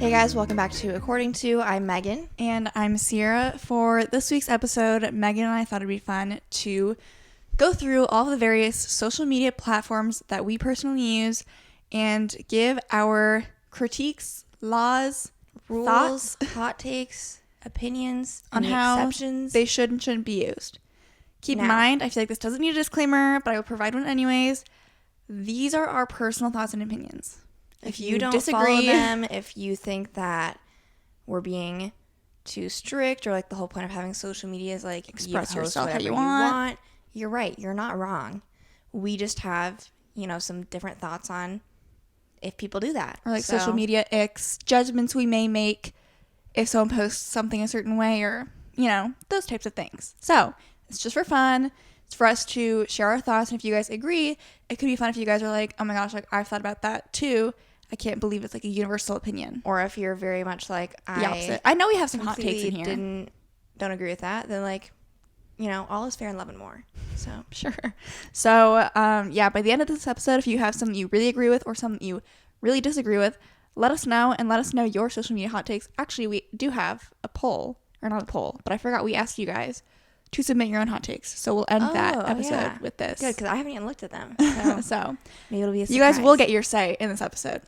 Hey guys, welcome back to According To. I'm Megan. And I'm Ciera. For this week's episode, Megan and I thought it'd be fun to go through all the various social media platforms that we personally use and give our critiques, laws, Rules, thoughts, hot takes, opinions, on any how exceptions. they should and shouldn't be used. Keep in Now. mind, I feel like this doesn't need a disclaimer, but I will provide one anyways. These are our personal thoughts and opinions. If you don't follow them, if you think that we're being too strict, or like the whole point of having social media is like Express you post yourself how whatever you want. You're right. You're not wrong. We just have, some different thoughts on if people do that. Or like social media judgments we may make if someone posts something a certain way, or, those types of things. So it's just for fun. It's for us to share our thoughts. And if you guys agree, it could be fun if you guys are like, oh my gosh, like I've thought about that too. I can't believe it's like a universal opinion. Or if you're very much like the opposite. I know we have some hot takes in here. Don't agree with that, then like, all is fair in love and more. So sure. So by the end of this episode, if you have something you really agree with or something you really disagree with, let us know, and let us know your social media hot takes. Actually, we do have a poll, or not a poll, but I forgot we asked you guys to submit your own hot takes. So we'll end that episode with this. Good, because I haven't even looked at them. So maybe it'll be a surprise. You guys will get your say in this episode.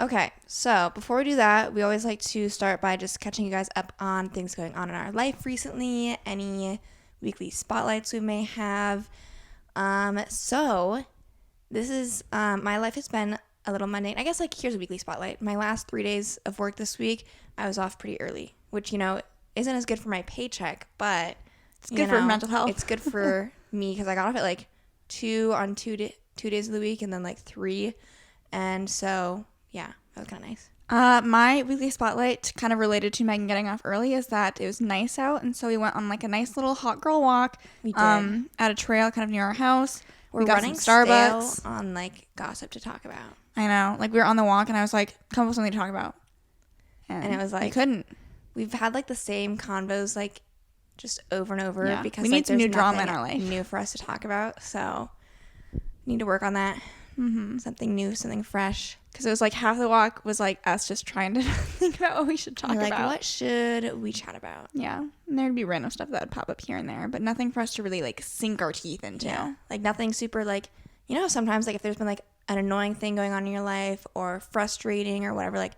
Okay, so before we do that, we always like to start by just catching you guys up on things going on in our life recently, any weekly spotlights we may have. So this is, my life has been a little mundane. I guess, like, here's a weekly spotlight. My last 3 days of work this week, I was off pretty early, which, isn't as good for my paycheck, but it's good for mental health. It's good for me because I got off at like 2 on 2 days of the week and then like 3. And so, yeah, that was kind of nice. My weekly spotlight, kind of related to Megan getting off early, is that it was nice out. And so we went on like a nice little hot girl walk. We did. At a trail kind of near our house. We're running some Starbucks on like gossip to talk about. I know. Like we were on the walk and I was like, come up with something to talk about. And it was like, we couldn't. We've had like the same convos like just over and over because we need some new drama in our life. New for us to talk about. So need to work on that. Mm-hmm. Something new, something fresh. Because it was like half the walk was like us just trying to think about what we should talk about. Like, what should we chat about? Yeah. And there'd be random stuff that would pop up here and there, but nothing for us to really like sink our teeth into. Yeah. Like nothing super like, sometimes like if there's been like an annoying thing going on in your life or frustrating or whatever, like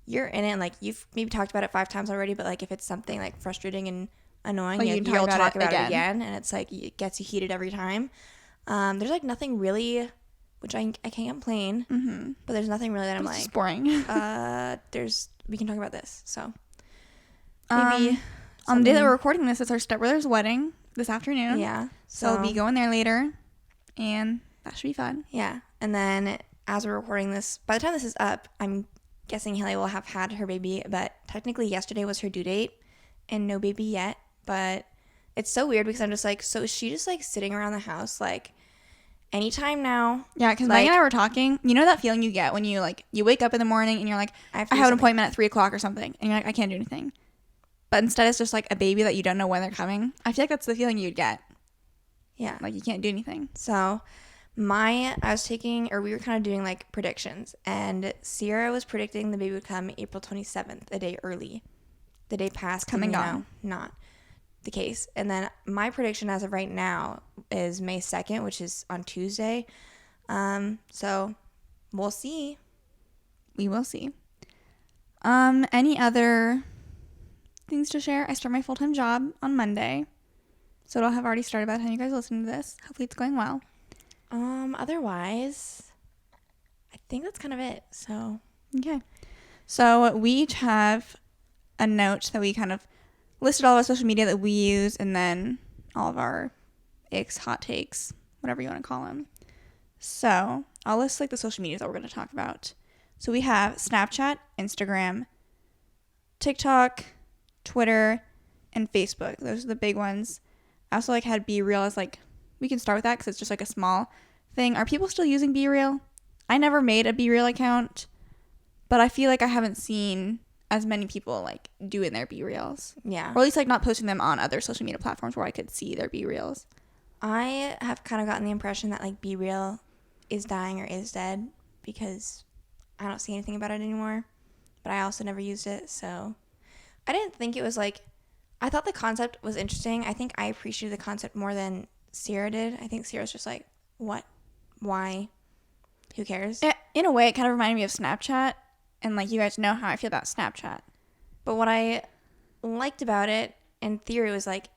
you're in it and like you've maybe talked about it 5 times already, but like if it's something like frustrating and annoying, like you'll talk about it again, and it's like it gets you heated every time. There's like nothing really, which I can't complain, but there's nothing really that I'm like, it's boring. We can talk about this. So maybe on the day that we're recording this, it's our stepbrother's wedding this afternoon. Yeah, so we'll be going there later, and that should be fun. Yeah, and then as we're recording this, by the time this is up, I'm guessing Haley will have had her baby, but technically yesterday was her due date, and no baby yet. But it's so weird because I'm just like, so is she just like sitting around the house like anytime now? Yeah, because like, Megan and I were talking. You know that feeling you get when you like you wake up in the morning and you're like, I have an appointment at 3:00 or something, and you're like, I can't do anything. But instead it's just like a baby that you don't know when they're coming. I feel like that's the feeling you'd get. Yeah, like you can't do anything. So we were kind of doing like predictions, and Ciera was predicting the baby would come April 27th, a day early. The day passed, come and gone. Not the case. And then my prediction as of right now is May 2nd, which is on Tuesday. So we'll see. We will see. Any other things to share? I start my full-time job on Monday, so it'll have already started by the time you guys listen to this. Hopefully it's going well. Otherwise, I think that's kind of it. So okay. So we each have a note that we kind of listed all of our social media that we use, and then all of our hot takes, whatever you want to call them. So I'll list like the social medias that we're going to talk about. So we have Snapchat, Instagram, TikTok, Twitter, and Facebook. Those are the big ones. I also like had BeReal as like, we can start with that because it's just like a small thing. Are people still using BeReal? I never made a BeReal account, but I feel like I haven't seen as many people like doing their BeReals. Yeah. Or at least like not posting them on other social media platforms where I could see their BeReals. I have kind of gotten the impression that like BeReal is dying or is dead because I don't see anything about it anymore. but I also never used it, so I didn't think it was like, I thought the concept was interesting. I think I appreciated the concept more than Ciera did. I think Ciera's just like, what? Why? Who cares? In a way, it kind of reminded me of Snapchat, and like you guys know how I feel about Snapchat. But what I liked about it, in theory, was like,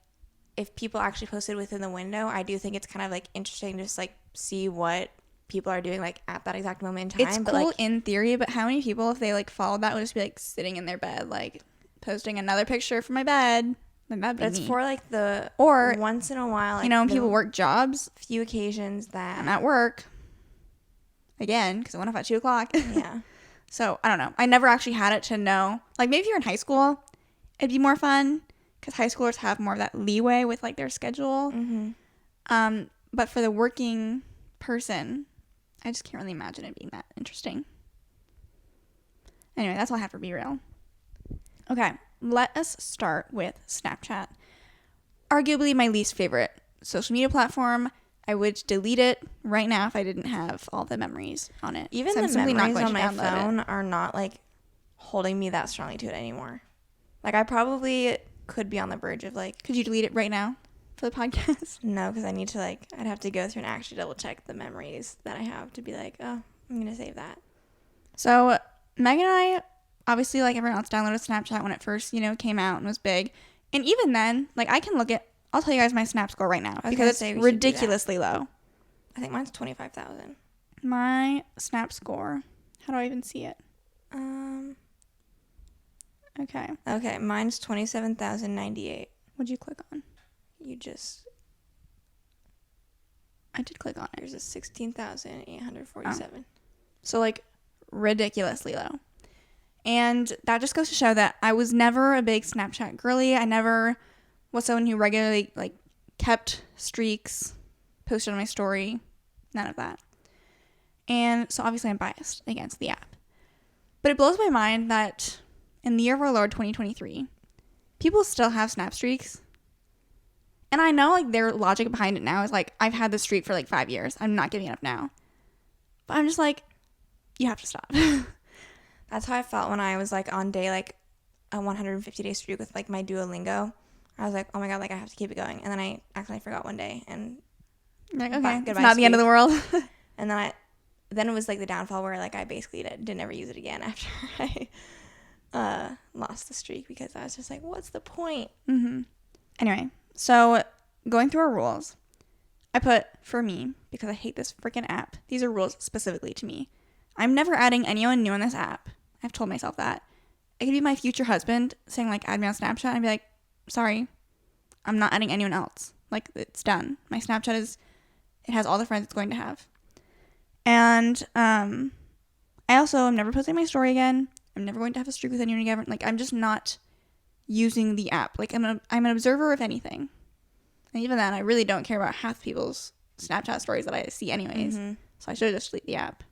if people actually posted within the window, I do think it's kind of like interesting to just like see what people are doing like at that exact moment in time. It's but cool like, in theory, but how many people, if they like followed that, would just be like sitting in their bed, like posting another picture from my bed? Then that'd be but it's me. for like the Or once in a while, like, you know, when people work jobs, few occasions that I'm at work again because I went off at 2:00. Yeah. So I don't know. I never actually had it to know. Like maybe if you're in high school, it'd be more fun because high schoolers have more of that leeway with like their schedule. Mm-hmm. But for the working person, I just can't really imagine it being that interesting. Anyway, that's all I have for BeReal. Okay, let us start with Snapchat. Arguably my least favorite social media platform. I would delete it right now if I didn't have all the memories on it. Even So the I'm simply not memories going on to my download phone it. are not like holding me that strongly to it anymore. Like I probably could be on the verge of like, Could you delete it right now for the podcast? no, because I need to like, I'd have to go through and actually double check the memories that I have to be like, oh, I'm gonna save that. So Meg and I, obviously like everyone else, downloaded Snapchat when it first, came out and was big. And even then, like I can look at, I'll tell you guys my Snap score right now because it's ridiculously low. I think mine's 25,000. My Snap score. How do I even see it? Okay. Okay, mine's 27,098. What'd you click on? You just, I did click on it. there's a 16,847. So like ridiculously low. And that just goes to show that I was never a big Snapchat girly. I never was someone who regularly like kept streaks, posted on my story, none of that. And so obviously I'm biased against the app. But it blows my mind that in the year of our Lord 2023, people still have Snap streaks. And I know like their logic behind it now is like, I've had this streak for like 5 years. I'm not giving it up now. But I'm just like, you have to stop. That's how I felt when I was like on day like a 150-day streak with like my Duolingo. I was like, oh my god, like I have to keep it going. And then I accidentally forgot one day and Like, okay, goodbye it's not the end of the world. And then it was like the downfall where like I basically didn't ever use it again after I lost the streak because I was just like, what's the point? Mm-hmm. Anyway, so going through our rules, I put for me because I hate this freaking app. These are rules specifically to me. I'm never adding anyone new on this app. I've told myself that. It could be my future husband saying like add me on Snapchat and I'd be like, sorry, I'm not adding anyone else. Like it's done. My Snapchat it has all the friends it's going to have. And I also am never posting my story again. I'm never going to have a streak with anyone again. Like I'm just not using the app. Like I'm an observer of anything. And even then I really don't care about half people's Snapchat stories that I see anyways. Mm-hmm. So I should just delete the app.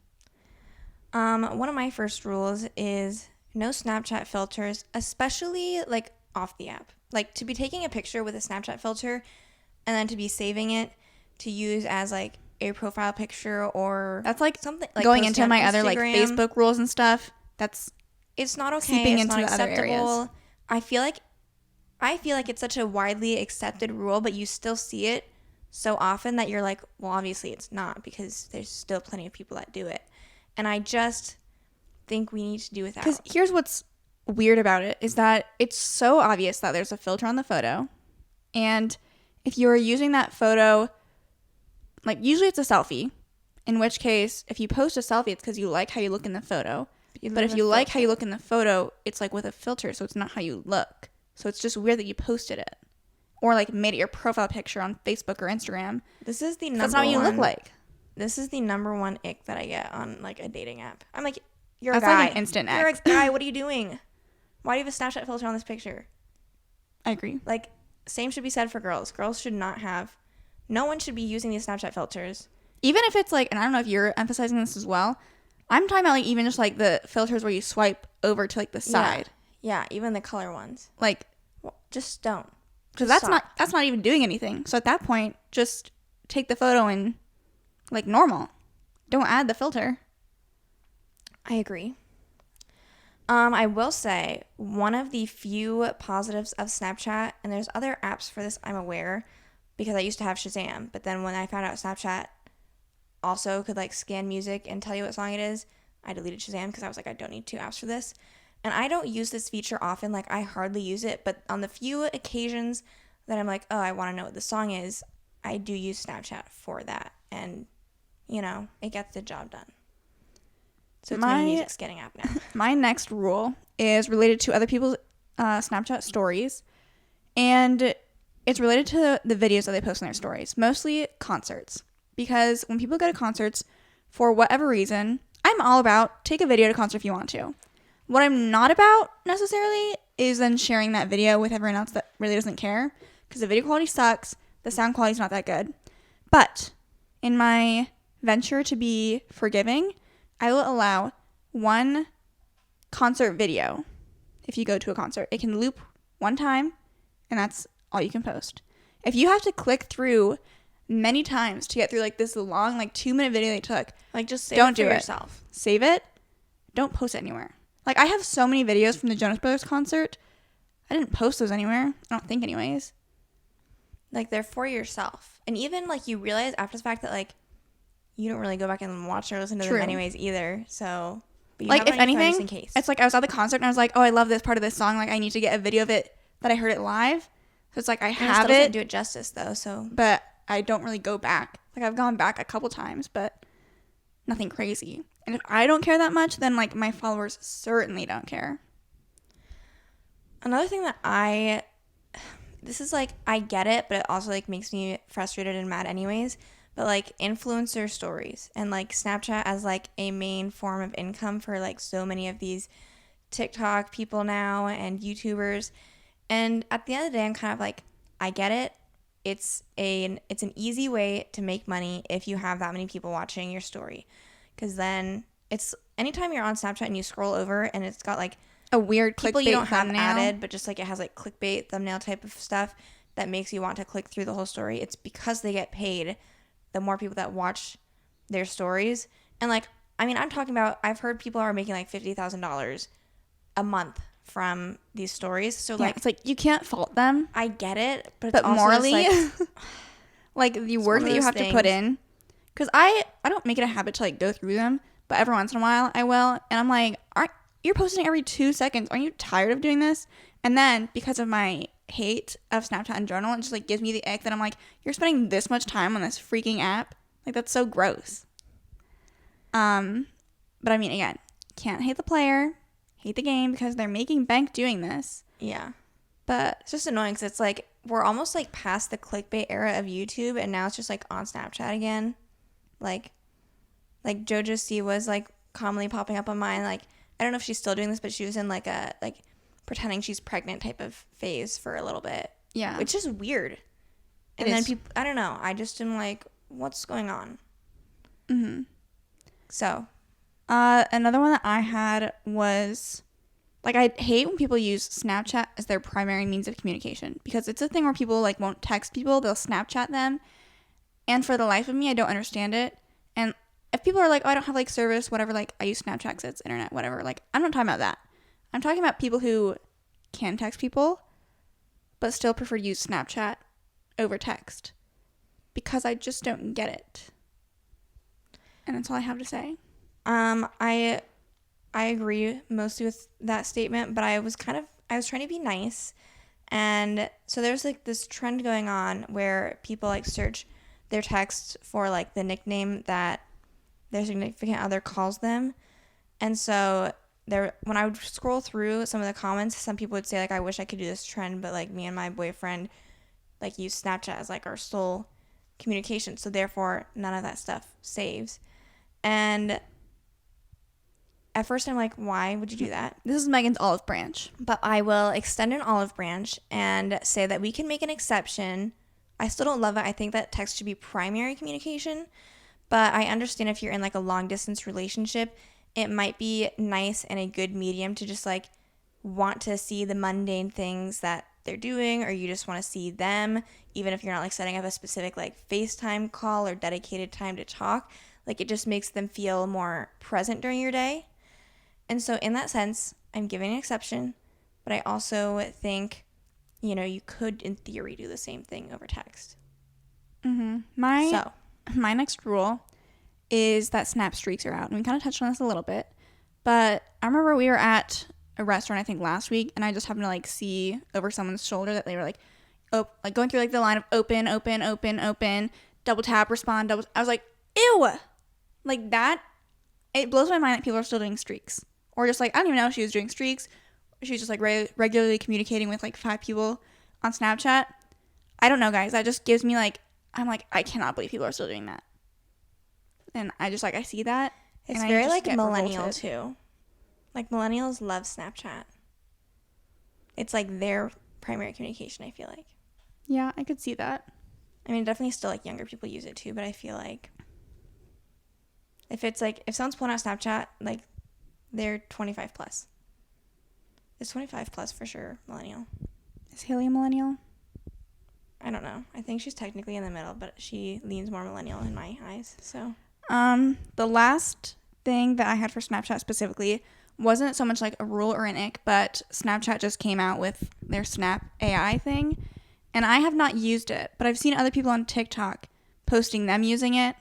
One of my first rules is no Snapchat filters, especially like off the app. Like to be taking a picture with a Snapchat filter and then to be saving it to use as like a profile picture or That's like something like going into my other like Instagram. Facebook rules and stuff. It's not okay. Seeping it's into not the other acceptable. areas. I feel like it's such a widely accepted rule, but you still see it so often that you're like, well, obviously it's not because there's still plenty of people that do it. And I just think we need to do without. Because here's what's weird about it is that it's so obvious that there's a filter on the photo. And if you're using that photo, like usually it's a selfie, in which case if you post a selfie, it's because you like how you look in the photo. But if you like how you look in the photo, it's like with a filter, so it's not how you look. So it's just weird that you posted it. Or like made it your profile picture on Facebook or Instagram. This is the number That's not what you look like. This is the number one ick that I get on like a dating app. I'm like, you're That's a guy. like an instant You're ick. a guy. What are you doing? Why do you have a Snapchat filter on this picture? I agree. Like, same should be said for girls. Girls should not have. No one should be using these Snapchat filters. Even if it's like, and I don't know if you're emphasizing this as well, I'm talking about like even just like the filters where you swipe over to like the side. Yeah, even the color ones. Like, Well, just don't. because Just that's not even doing anything. So at that point, just take the photo and like normal. Don't add the filter. I agree. I will say one of the few positives of Snapchat, and there's other apps for this I'm aware, because I used to have Shazam, but then when I found out Snapchat also could like scan music and tell you what song it is, I deleted Shazam because I was like, I don't need two apps for this. And I don't use this feature often, like I hardly use it, but on the few occasions that I'm like, oh, I want to know what the song is, I do use Snapchat for that. And, it gets the job done. So it's my music scanning app now. My next rule is related to other people's Snapchat stories. And it's related to the videos that they post on their stories, mostly concerts. Because when people go to concerts, for whatever reason, I'm all about take a video to concert if you want to. What I'm not about necessarily is then sharing that video with everyone else that really doesn't care. Because the video quality sucks. The sound quality is not that good. But in my venture to be forgiving, I will allow one concert video. If you go to a concert, it can loop one time, and that's all you can post. If you have to click through many times to get through like this long, like 2-minute video they took, like just save don't it for do it. yourself. Save it. Don't post it anywhere. Like I have so many videos from the Jonas Brothers concert. I didn't post those anywhere. I don't think anyways. Like they're for yourself. And even like you realize after the fact that like you don't really go back and watch or listen to them anyways either. So, but you like have if anything, in case. it's like I was at the concert and I was like, oh, I love this part of this song. Like I need to get a video of it that I heard it live. So it's like I have it. it. Doesn't do it justice though. So, but I don't really go back. Like I've gone back a couple times, but nothing crazy. And if I don't care that much, then like my followers certainly don't care. Another thing that this is like I get it, but it also like makes me frustrated and mad anyways. But like influencer stories and like Snapchat as like a main form of income for like so many of these TikTok people now and YouTubers. And at the end of the day, I'm kind of like, I get it. It's an easy way to make money if you have that many people watching your story. Because then it's anytime you're on Snapchat and you scroll over and it's got like a weird people clickbait you don't have thumbnail added, but just like it has like clickbait thumbnail type of stuff that makes you want to click through the whole story. It's because they get paid. The more people that watch their stories. And like, I mean, I'm talking about, I've heard people are making like $50,000 a month from these stories. So like, it's like you can't fault them. I get it, but it's also morally, just, like the work that you have to put in. Because I don't make it a habit to like go through them, but every once in a while I will. And I'm like, you're posting every 2 seconds. Aren't you tired of doing this? And then because of my hate of Snapchat in general, it just like gives me the ick that I'm like, you're spending this much time on this freaking app. Like that's so gross. But I mean, again, can't hate the player, hate the game because they're making bank doing this. Yeah. But it's just annoying because it's like we're almost like past the clickbait era of YouTube, and now it's just like on Snapchat again. Like JoJo C was like commonly popping up on mine. Like I don't know if she's still doing this, but she was in like a like pretending she's pregnant type of phase for a little bit. Yeah. Which is weird. And then people, I don't know. I just am like, what's going on? Mm-hmm. So. Another one that I had was, like, I hate when people use Snapchat as their primary means of communication. Because it's a thing where people, like, won't text people. They'll Snapchat them. And for the life of me, I don't understand it. And if people are like, oh, I don't have, like, service, whatever, like, I use Snapchat because it's internet, whatever. Like, I'm not talking about that. I'm talking about people who can text people, but still prefer to use Snapchat over text. Because I just don't get it. And that's all I have to say. I agree mostly with that statement, but I was trying to be nice. And so there's like this trend going on where people like search their text for like the nickname that their significant other calls them. And so when I would scroll through some of the comments, some people would say like, I wish I could do this trend, but like me and my boyfriend like use Snapchat as like our sole communication. So therefore none of that stuff saves. And at first I'm like, why would you do that? This is Megan's olive branch. But I will extend an olive branch and say that we can make an exception. I still don't love it. I think that text should be primary communication. But I understand if you're in like a long distance relationship, it might be nice and a good medium to just like want to see the mundane things that they're doing, or you just want to see them, even if you're not like setting up a specific like FaceTime call or dedicated time to talk. Like it just makes them feel more present during your day. And so in that sense, I'm giving an exception, but I also think, you could in theory do the same thing over text. Mm-hmm. My next rule is that Snap streaks are out. And we kind of touched on this a little bit. But I remember we were at a restaurant, I think, last week, and I just happened to, like, see over someone's shoulder that they were, like, going through, like, the line of open, double tap, respond, double. I was like, ew! Like, that, it blows my mind that people are still doing streaks. Or just, like, I don't even know if she was doing streaks. She was just, like, regularly communicating with, like, 5 people on Snapchat. I don't know, guys. That just gives me, like, I'm like, I cannot believe people are still doing that. And I just, like, I see that. It's very, like, millennial, too. Like, millennials love Snapchat. It's, like, their primary communication, I feel like. Yeah, I could see that. I mean, definitely still, like, younger people use it, too. But I feel like if it's, like, if someone's pulling out Snapchat, like, they're 25 plus. It's 25 plus for sure, millennial. Is Haley a millennial? I don't know. I think she's technically in the middle, but she leans more millennial in my eyes, so. The last thing that I had for Snapchat specifically wasn't so much like a rule or an ick, but Snapchat just came out with their Snap AI thing, and I have not used it, but I've seen other people on TikTok posting them using it,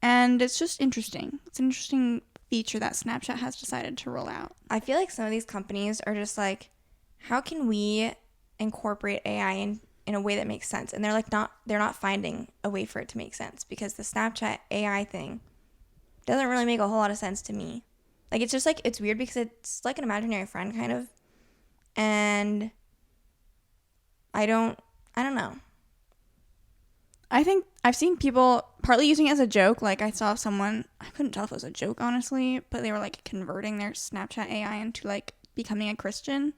and it's just interesting. It's an interesting feature that Snapchat has decided to roll out. I feel like some of these companies are just like, how can we incorporate AI in a way that makes sense? And they're not finding a way for it to make sense, because the Snapchat AI thing doesn't really make a whole lot of sense to me. Like, it's just like, it's weird because it's like an imaginary friend kind of, and I don't know. I think I've seen people partly using it as a joke. Like, I saw someone, I couldn't tell if it was a joke, honestly, but they were, like, converting their Snapchat AI into, like, becoming a Christian.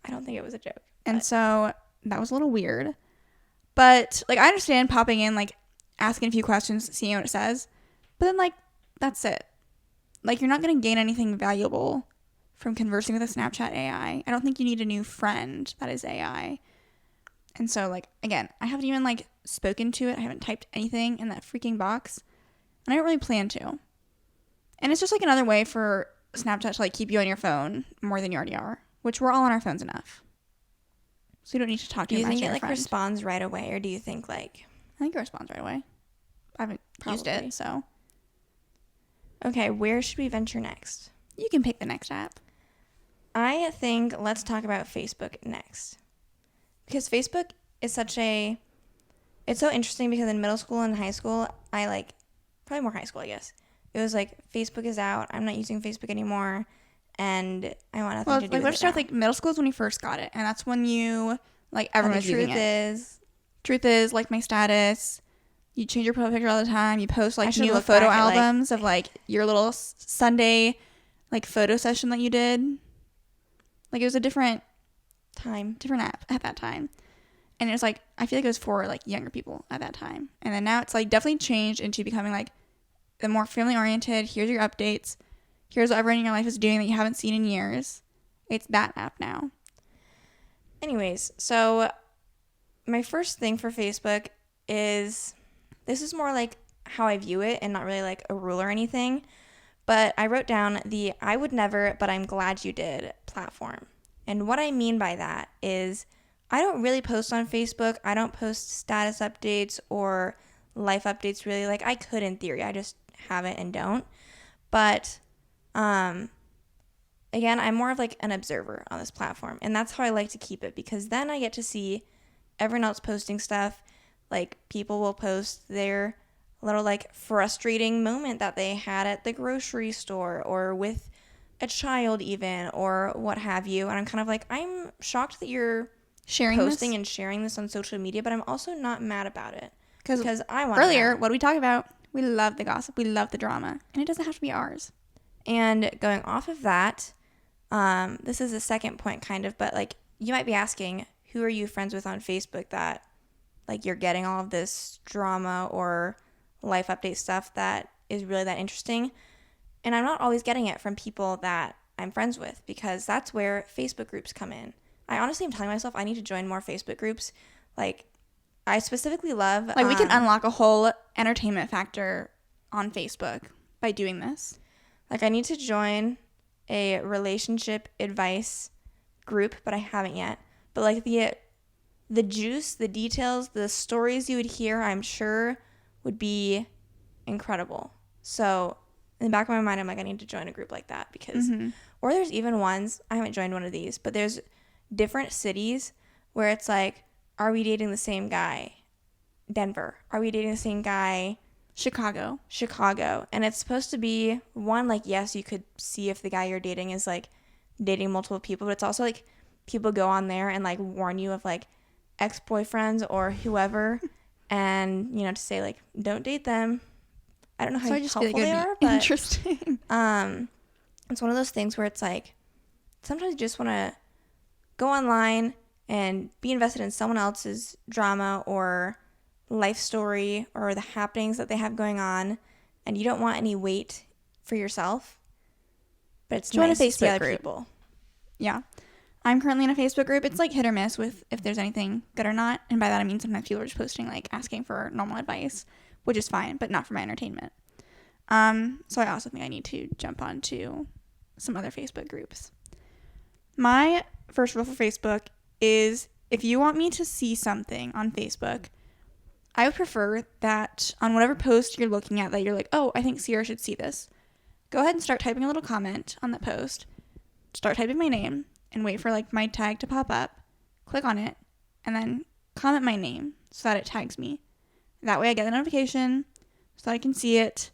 I don't think it was a joke. And so that was a little weird. But, like, I understand popping in, like, asking a few questions, seeing what it says. But then, like, that's it. Like, you're not going to gain anything valuable from conversing with a Snapchat AI. I don't think you need a new friend that is AI. And so, like, again, I haven't even, like, spoken to it. I haven't typed anything in that freaking box. And I don't really plan to. And it's just, like, another way for Snapchat to, like, keep you on your phone more than you already are. Which we're all on our phones enough. So you don't need to talk to your imaginary friend. Do you think it, like, responds right away? Or do you think, like... I think it responds right away. I haven't used it, so... Okay, where should we venture next? You can pick the next app. I think let's talk about Facebook next. Because Facebook is it's so interesting, because in middle school and high school, probably more high school, I guess. It was like, Facebook is out, I'm not using Facebook anymore, and I want nothing to do with it. Let's start, like, middle school is when you first got it, and that's when you, like, everyone was using it. Truth is, like, my status... You change your profile picture all the time. You post, like, new photo albums of, like, your little Sunday, like, photo session that you did. Like, it was a different app at that time. And it was, like, I feel like it was for, like, younger people at that time. And then now it's, like, definitely changed into becoming, like, the more family-oriented. Here's your updates. Here's what everyone in your life is doing that you haven't seen in years. It's that app now. Anyways, so my first thing for Facebook is... This is more like how I view it and not really like a rule or anything. But I wrote down the I would never, but I'm glad you did platform. And what I mean by that is I don't really post on Facebook. I don't post status updates or life updates really. Like, I could in theory. I just haven't and don't. But again, I'm more of like an observer on this platform. And that's how I like to keep it, because then I get to see everyone else posting stuff. Like, people will post their little, like, frustrating moment that they had at the grocery store or with a child even, or what have you. And I'm kind of like, I'm shocked that you're posting and sharing this on social media, but I'm also not mad about it. Because I want earlier, what did we talk about? We love the gossip. We love the drama. And it doesn't have to be ours. And going off of that, this is the second point kind of, but, like, you might be asking, who are you friends with on Facebook that... like, you're getting all of this drama or life update stuff that is really that interesting. And I'm not always getting it from people that I'm friends with, because that's where Facebook groups come in. I honestly am telling myself I need to join more Facebook groups. Like, I specifically love... Like, we can unlock a whole entertainment factor on Facebook by doing this. Like, I need to join a relationship advice group, but I haven't yet. But like the juice, the details, the stories you would hear, I'm sure would be incredible. So in the back of my mind, I'm like, I need to join a group like that because, or there's even ones, I haven't joined one of these, but there's different cities where it's like, are we dating the same guy? Denver. Are we dating the same guy? Chicago. And it's supposed to be one, like, yes, you could see if the guy you're dating is like dating multiple people, but it's also like people go on there and like warn you of like ex-boyfriends or whoever and, you know, to say like, don't date them. I don't know how helpful they are, but interesting. It's one of those things where it's like sometimes you just want to go online and be invested in someone else's drama or life story or the happenings that they have going on, and you don't want any weight for yourself. But it's Join nice a to see Facebook other group. people. Yeah. I'm currently in a Facebook group. It's like hit or miss with if there's anything good or not. And by that I mean sometimes people are just posting like asking for normal advice, which is fine, but not for my entertainment. So I also think I need to jump onto some other Facebook groups. My first rule for Facebook is if you want me to see something on Facebook, I would prefer that on whatever post you're looking at that you're like, oh, I think Ciera should see this. Go ahead and start typing a little comment on that post. Start typing my name and wait for like my tag to pop up. Click on it and then comment my name so that it tags me. That way I get the notification so that I can see it.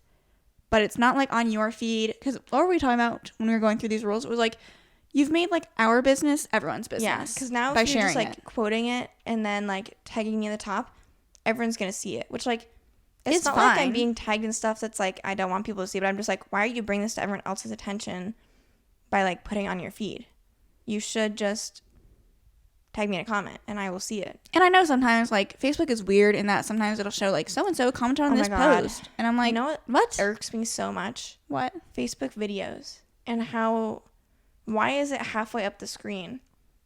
But it's not like on your feed. Because what were we talking about when we were going through these rules? It was like, you've made like our business everyone's business. Yeah, because now by if you're sharing just like quoting it and then like tagging me at the top, everyone's going to see it. Which like, it's not fine. like I'm being tagged in stuff that's like I don't want people to see, but I'm just like, why are you bringing this to everyone else's attention by like putting it on your feed? You should just tag me in a comment and I will see it. And I know sometimes like Facebook is weird in that sometimes it'll show like so-and-so commented on this post. And I'm like, you know what irks me so much? What? Facebook videos and why is it halfway up the screen?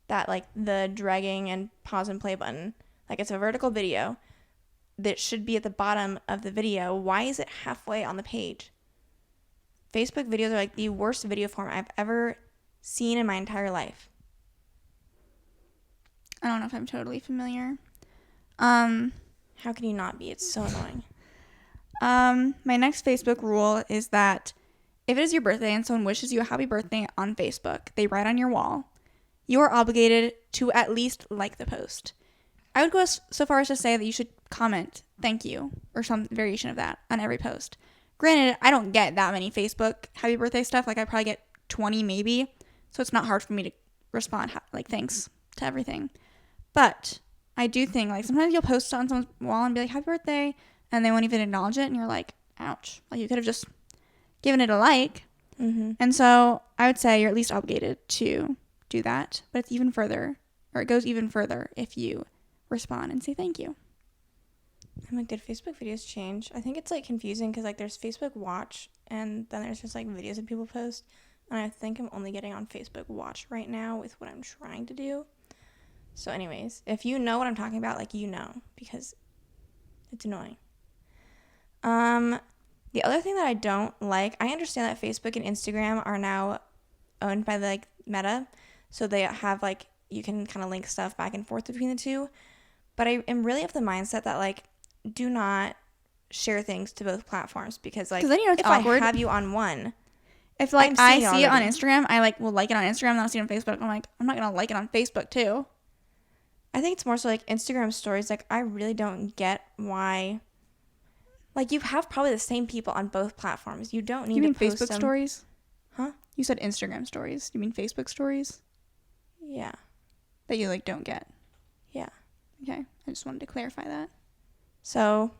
That like the dragging and pause and play button. Like it's a vertical video that should be at the bottom of the video. Why is it halfway on the page? Facebook videos are like the worst video form I've ever seen in my entire life. I don't know if I'm totally familiar. How can you not be? It's so annoying. My next Facebook rule is that if it is your birthday and someone wishes you a happy birthday on Facebook, they write on your wall, you are obligated to at least like the post. I would go so far as to say that you should comment thank you or some variation of that on every post. Granted, I don't get that many Facebook happy birthday stuff. Like I probably get 20 maybe. So it's not hard for me to respond like thanks to everything. But I do think like sometimes you'll post on someone's wall and be like happy birthday and they won't even acknowledge it and you're like ouch. Like you could have just given it a like. Mm-hmm. And so I would say you're at least obligated to do that. But it's even further, or it goes even further if you respond and say thank you. I'm like, did Facebook videos change? I think it's like confusing because like there's Facebook Watch and then there's just like videos that people post. And I think I'm only getting on Facebook Watch right now with what I'm trying to do. So anyways, if you know what I'm talking about, like you know, because it's annoying. The other thing that I don't like, I understand that Facebook and Instagram are now owned by like Meta. So they have like, you can kind of link stuff back and forth between the two. But I am really of the mindset that like, do not share things to both platforms because like, then, you know, it's if awkward. I have you on one, if like I see it on already. Instagram, I like will like it on Instagram, then I'll see it on Facebook. I'm like, I'm not gonna like it on Facebook too. I think it's more so like Instagram stories. Like I really don't get why. Like you have probably the same people on both platforms. You don't need You mean to post Facebook them. stories? Huh? You said Instagram stories. You mean Facebook stories? Yeah. That you like don't get. Yeah. Okay. I just wanted to clarify that. So,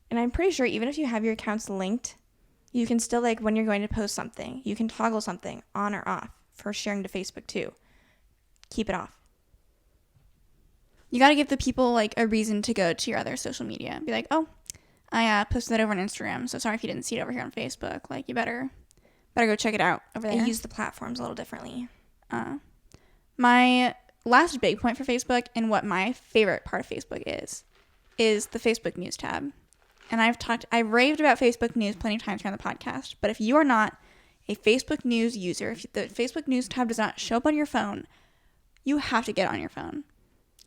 and I'm pretty sure even if you have your accounts linked, you can still like when you're going to post something, you can toggle something on or off for sharing to Facebook too. Keep it off. You got to give the people like a reason to go to your other social media. Be like, oh, I posted that over on Instagram, so sorry if you didn't see it over here on Facebook. Like, you better go check it out over there. I use the platforms a little differently. My last big point for Facebook and what my favorite part of Facebook is the Facebook News tab. And I've raved about Facebook News plenty of times here on the podcast. But if you are not a Facebook News user, if the Facebook News tab does not show up on your phone, you have to get on your phone.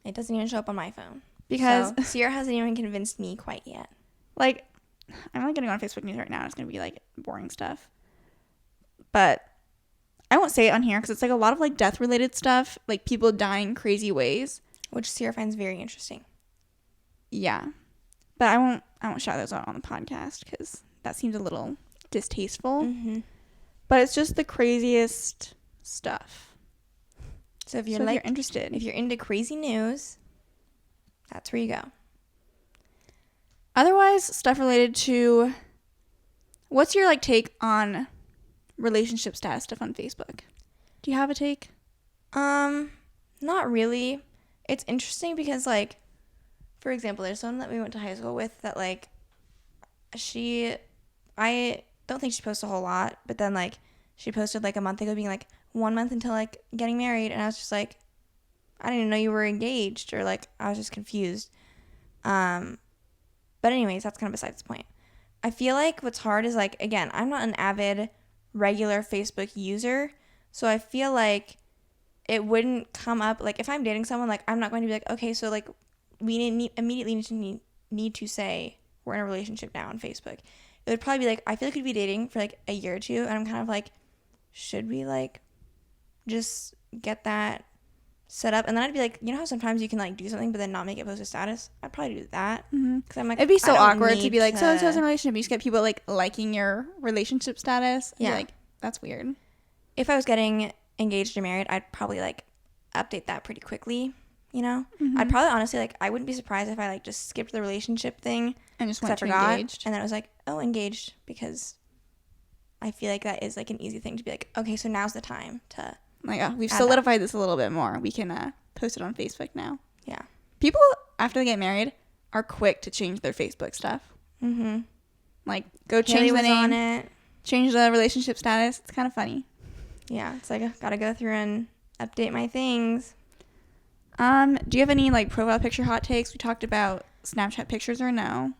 It doesn't even show up on my phone. Because so, Ciera hasn't even convinced me quite yet. Like, I'm not getting on Facebook News right now. It's going to be, like, boring stuff. But I won't say it on here because it's, like, a lot of, like, death-related stuff. Like, people dying crazy ways. Which Ciera finds very interesting. Yeah. But I won't shout those out on the podcast because that seems a little distasteful. Mm-hmm. But it's just the craziest stuff. So if you're interested, if you're into crazy news, that's where you go. Otherwise, stuff related to, what's your like take on relationship status stuff on Facebook? Do you have a take? Not really. It's interesting because, like, for example, there's someone that we went to high school with that, like, I don't think she posted a whole lot, but then, like, she posted, like, a month ago being, like, 1 month until, like, getting married, and I was just, like, I didn't even know you were engaged, or, like, I was just confused. But anyways, that's kind of besides the point. I feel like what's hard is, like, again, I'm not an avid, regular Facebook user, so I feel like it wouldn't come up, like, if I'm dating someone, like, I'm not going to be like, okay, so, like, we immediately need to say we're in a relationship now on Facebook. It would probably be, like, I feel like we'd be dating for, like, a year or two, and I'm kind of like, should we, like, just get that set up? And then I'd be like, you know how sometimes you can, like, do something but then not make it post a status? I'd probably do that. Because I'm like, it'd be so awkward to be like, so-and-so's in a relationship. You just get people, like, liking your relationship status. Yeah. Like, that's weird. If I was getting engaged or married, I'd probably, like, update that pretty quickly, you know? I'd probably honestly, like, I wouldn't be surprised if I, like, just skipped the relationship thing. And just went to engaged. And then I was like, oh, engaged, because I feel like that is, like, an easy thing to be like, okay, so now's the time to... Like, oh, we've solidified this a little bit more. We can post it on Facebook now. Yeah. People, after they get married, are quick to change their Facebook stuff. Mm-hmm. Like, go change the name, on it. Change the relationship status. It's kind of funny. Yeah, it's like, I gotta go through and update my things. Do you have any, like, profile picture hot takes? We talked about Snapchat pictures or no?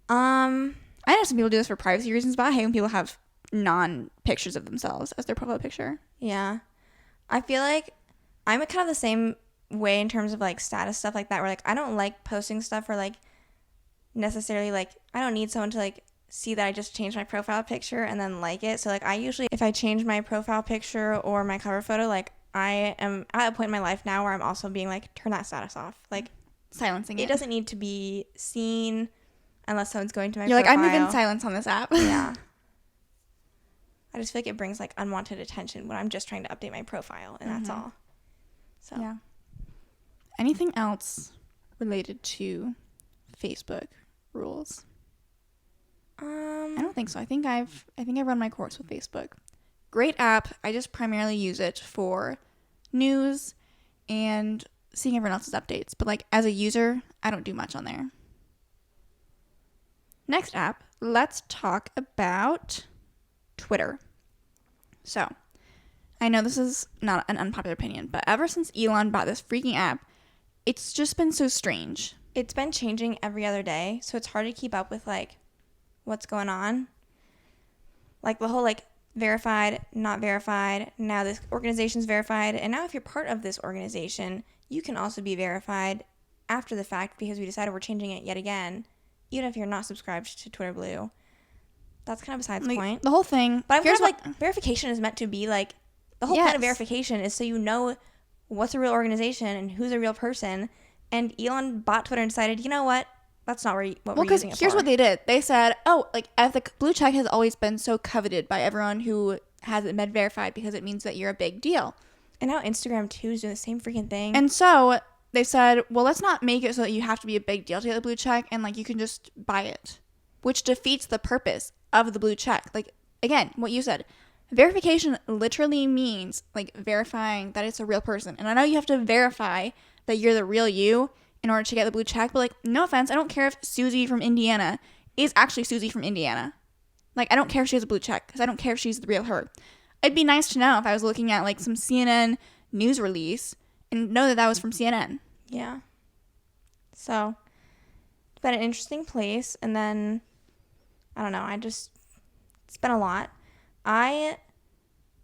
I know some people do this for privacy reasons, but I hate when people have non-pictures of themselves as their profile picture. Yeah. I feel like I'm kind of the same way in terms of, like, status stuff like that, where, like, I don't like posting stuff or, like, necessarily, like, I don't need someone to, like, see that I just changed my profile picture and then like it. So, like, I usually, if I change my profile picture or my cover photo, like, I am at a point in my life now where I'm also being like, turn that status off. Like, silencing it. It doesn't need to be seen unless someone's going to my You're profile. like, I'm moving silence on this app. Yeah. I just feel like it brings, like, unwanted attention when I'm just trying to update my profile, and that's all. So yeah. Anything else related to Facebook rules? I don't think so. I think I've run my course with Facebook. Great app. I just primarily use it for news and seeing everyone else's updates. But, like, as a user, I don't do much on there. Next app, let's talk about Twitter. So, I know this is not an unpopular opinion, but ever since Elon bought this freaking app, it's just been so strange. It's been changing every other day, so it's hard to keep up with, like, what's going on. Like, the whole, like, verified, not verified, now this organization's verified, and now if you're part of this organization, you can also be verified after the fact because we decided we're changing it yet again, even if you're not subscribed to Twitter Blue. That's kind of besides the point. The whole thing. But I'm kind of like, verification is meant to be, like, the whole point of verification is so you know what's a real organization and who's a real person. And Elon bought Twitter and decided, you know what? That's not what we're using it for. Well, because here's what they did. They said, oh, like, the blue check has always been so coveted by everyone who hasn't been verified because it means that you're a big deal. And now Instagram, too, is doing the same freaking thing. And so they said, well, let's not make it so that you have to be a big deal to get the blue check and, like, you can just buy it, which defeats the purpose of the blue check. Like, again, what you said, verification literally means, like, verifying that it's a real person. And I know you have to verify that you're the real you in order to get the blue check, but, like, no offense, I don't care if Susie from Indiana is actually Susie from Indiana. Like, I don't care if she has a blue check because I don't care if she's the real her. It'd be nice to know if I was looking at, like, some CNN news release and know that that was from CNN. Yeah. So, it's been an interesting place. And then, I don't know, it's been a lot. I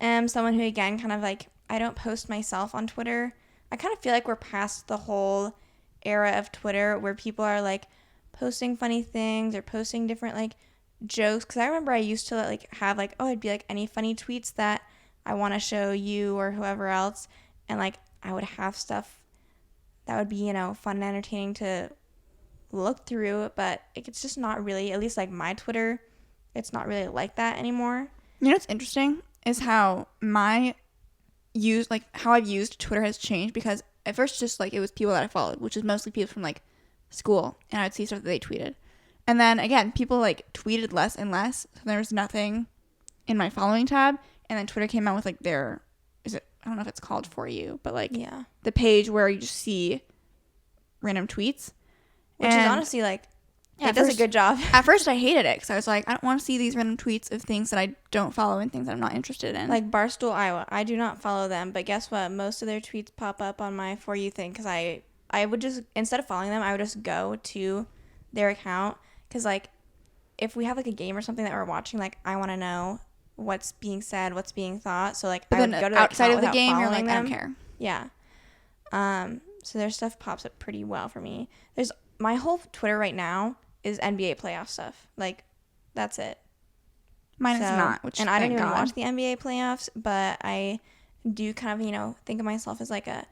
am someone who, again, kind of like, I don't post myself on Twitter. I kind of feel like we're past the whole era of Twitter where people are like posting funny things or posting different like jokes. Because I remember I used to like have like, oh, it'd be like any funny tweets that I want to show you or whoever else. And like I would have stuff that would be, you know, fun and entertaining to look through. But it's just not really, at least like my Twitter, it's not really like that anymore. You know what's interesting is how how I've used Twitter has changed, because at first just like it was people that I followed, which is mostly people from like school, and I would see stuff that they tweeted. And then again, people like tweeted less and less, so there was nothing in my following tab. And then Twitter came out with like I don't know if it's called For You, but like the page where you just see random tweets, which is honestly like, it does a good job. At first I hated it because I was like, I don't want to see these random tweets of things that I don't follow and things that I'm not interested in. Like Barstool Iowa, I do not follow them, but guess what? Most of their tweets pop up on my For You thing, because I would just, instead of following them, I would just go to their account, because like if we have like a game or something that we're watching, like I want to know what's being said, what's being thought. So like but I would go to the outside of the game, you're like, them. I don't care. Yeah. So their stuff pops up pretty well for me. There's my whole Twitter right now is NBA playoff stuff. Like, that's it. Mine is not, which, and I don't even watch the NBA playoffs, but I do kind of, you know, think of myself as like I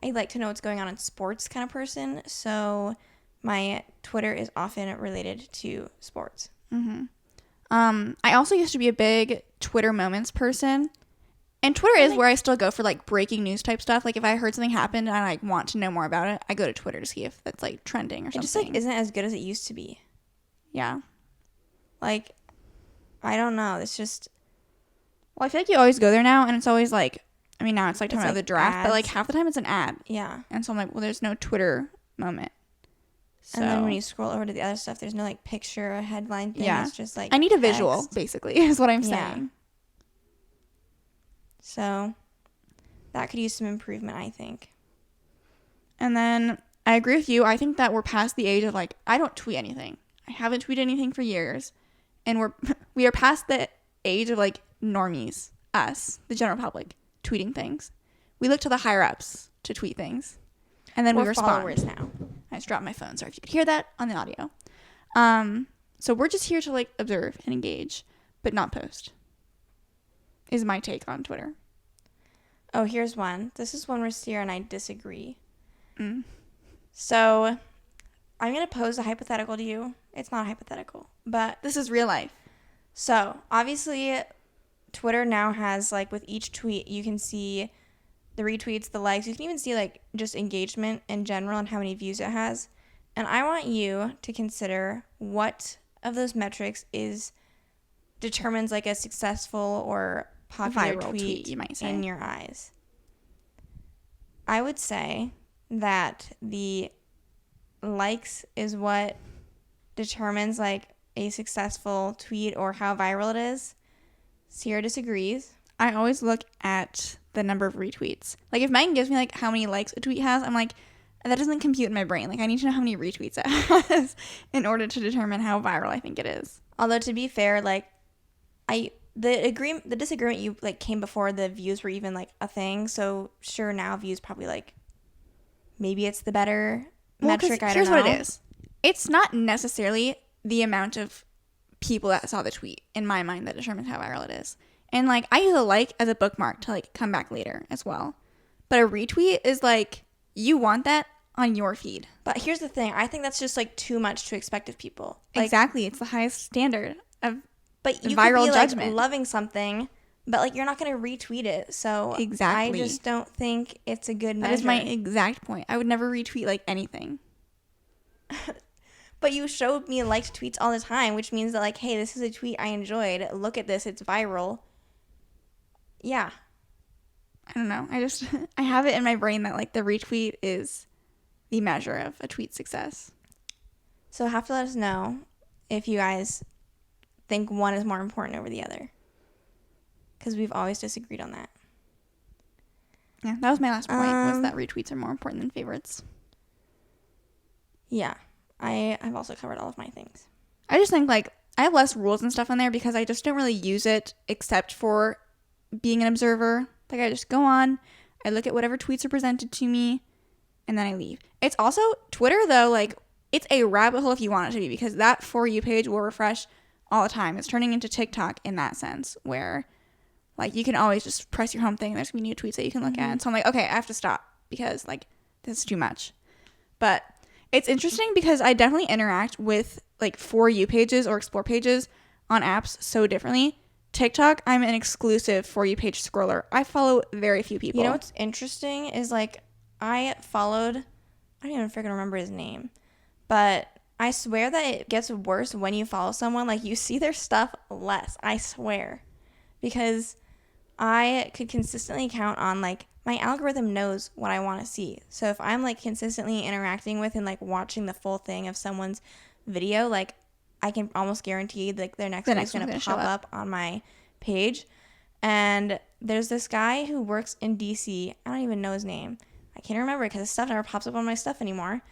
like to know what's going on in sports kind of person. So my Twitter is often related to sports. Mm-hmm. I also used to be a big Twitter moments person. And Twitter is where I still go for like breaking news type stuff. Like if I heard something happened and I like want to know more about it, I go to Twitter to see if that's like trending or something. It just like isn't as good as it used to be. Yeah. Like, I don't know. It's just, well, I feel like you always go there now, and it's always like, I mean, now it's like talking about the draft, ads. but like half the time it's an ad. Yeah. And so I'm like, well, there's no Twitter moment. So. And then when you scroll over to the other stuff, there's no like picture or headline thing. Yeah. It's just like I need a text. visual, basically, is what I'm saying. So that could use some improvement, I think. And then I agree with you. I think that we're past the age of like, I don't tweet anything. I haven't tweeted anything for years. And we are past the age of like normies, us, the general public, tweeting things. We look to the higher ups to tweet things. And then we respond. Followers now. I just dropped my phone. Sorry if you could hear that on the audio. So we're just here to like observe and engage, but not post. Is my take on Twitter. Oh, here's one. This is one where Ciera and I disagree. So I'm going to pose a hypothetical to you. It's not hypothetical, but this is real life. So obviously Twitter now has like with each tweet, you can see the retweets, the likes. You can even see like just engagement in general and how many views it has. And I want you to consider what of those metrics determines like a successful or popular tweet you might say. In your eyes. I would say that the likes is what determines like a successful tweet or how viral it is. Ciera disagrees. I always look at the number of retweets. Like if Megan gives me like how many likes a tweet has, I'm like, that doesn't compute in my brain. Like I need to know how many retweets it has in order to determine how viral I think it is. Although to be fair, like the disagreement you like came before the views were even like a thing. So sure, now views probably like maybe it's the better metric. I don't know. Here's what it is. It's not necessarily the amount of people that saw the tweet in my mind that determines how viral it is. And like I use a like as a bookmark to like come back later as well. But a retweet is like you want that on your feed. But here's the thing. I think that's just like too much to expect of people. Like, exactly. It's the highest standard of but you viral could be judgment. Like loving something, but like you're not going to retweet it. So exactly. I just don't think it's a good measure. That is my exact point. I would never retweet like anything. But you showed me liked tweets all the time, which means that like, hey, this is a tweet I enjoyed. Look at this. It's viral. Yeah. I don't know. I have it in my brain that like the retweet is the measure of a tweet success. So have to let us know if you guys think one is more important over the other. Because we've always disagreed on that. Yeah, that was my last point, was that retweets are more important than favorites. Yeah. I've also covered all of my things. I just think like I have less rules and stuff on there because I just don't really use it except for being an observer. Like, I just go on, I look at whatever tweets are presented to me, and then I leave. It's also Twitter, though, like, it's a rabbit hole if you want it to be, because that For You page will refresh all the time. It's turning into TikTok in that sense, where, like, you can always just press your home thing and there's going to be new tweets that you can look at. And so I'm like, okay, I have to stop because, like, this is too much. But it's interesting because I definitely interact with, like, For You pages or Explore pages on apps so differently. TikTok, I'm an exclusive For You page scroller. I follow very few people. You know what's interesting is, like, I followed, I don't even freaking remember his name, but I swear that it gets worse when you follow someone. Like, you see their stuff less, I swear, because I could consistently count on, like, my algorithm knows what I want to see. So if I'm, like, consistently interacting with and, like, watching the full thing of someone's video, like, I can almost guarantee, like, their next video is going to pop up on my page. And there's this guy who works in DC. I don't even know his name. I can't remember because his stuff never pops up on my stuff anymore.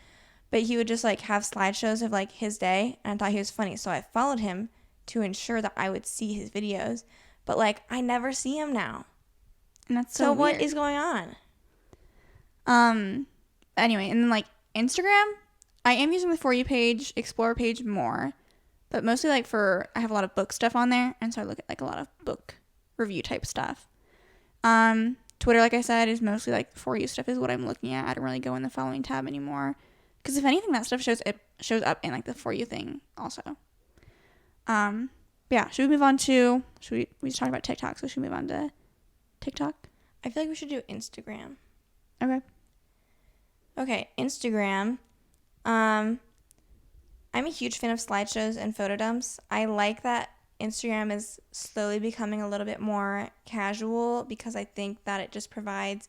But he would just, like, have slideshows of, like, his day, and I thought he was funny. So I followed him to ensure that I would see his videos. But, like, I never see him now. And that's so what weird. is going on? Anyway, and then, like, Instagram, I am using the For You page, Explore page more. But mostly, like, I have a lot of book stuff on there, and so I look at, like, a lot of book review type stuff. Twitter, like I said, is mostly, like, For You stuff is what I'm looking at. I don't really go in the following tab anymore. Because if anything, that stuff shows up in, like, the For You thing also. Yeah, should we move on to, we just talked about TikTok, so should we move on to TikTok? I feel like we should do Instagram. Okay, Instagram. I'm a huge fan of slideshows and photo dumps. I like that Instagram is slowly becoming a little bit more casual because I think that it just provides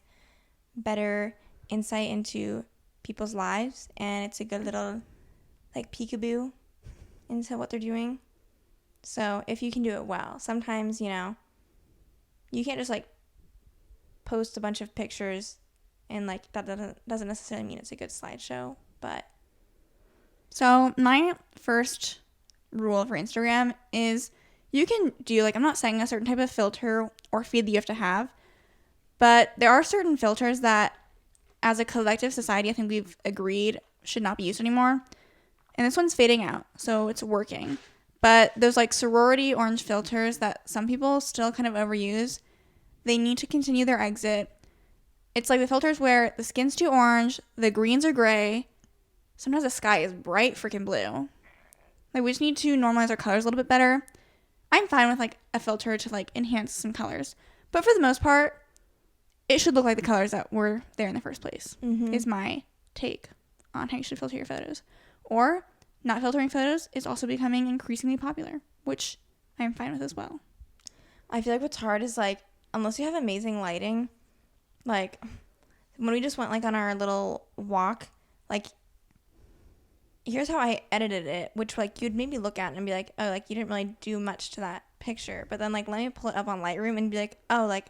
better insight into people's lives, and it's a good little, like, peekaboo into what they're doing. So if you can do it well, sometimes, you know, you can't just, like, post a bunch of pictures and, like, that doesn't necessarily mean it's a good slideshow. But so my first rule for Instagram is you can do, like, I'm not saying a certain type of filter or feed that you have to have, but there are certain filters that as a collective society I think we've agreed should not be used anymore. And this one's fading out, so it's working. But those, like, sorority orange filters that some people still kind of overuse, they need to continue their exit. It's like the filters where the skin's too orange, the greens are gray, sometimes the sky is bright freaking blue. Like, we just need to normalize our colors a little bit better. I'm fine with, like, a filter to, like, enhance some colors. But for the most part, it should look like the colors that were there in the first place, is my take on how you should filter your photos. Or not filtering photos is also becoming increasingly popular, which I'm fine with as well. I feel like what's hard is, like, unless you have amazing lighting, like, when we just went, like, on our little walk, like, here's how I edited it, which, like, you'd maybe look at and be like, oh, like, you didn't really do much to that picture. But then, like, let me pull it up on Lightroom and be like, oh, like,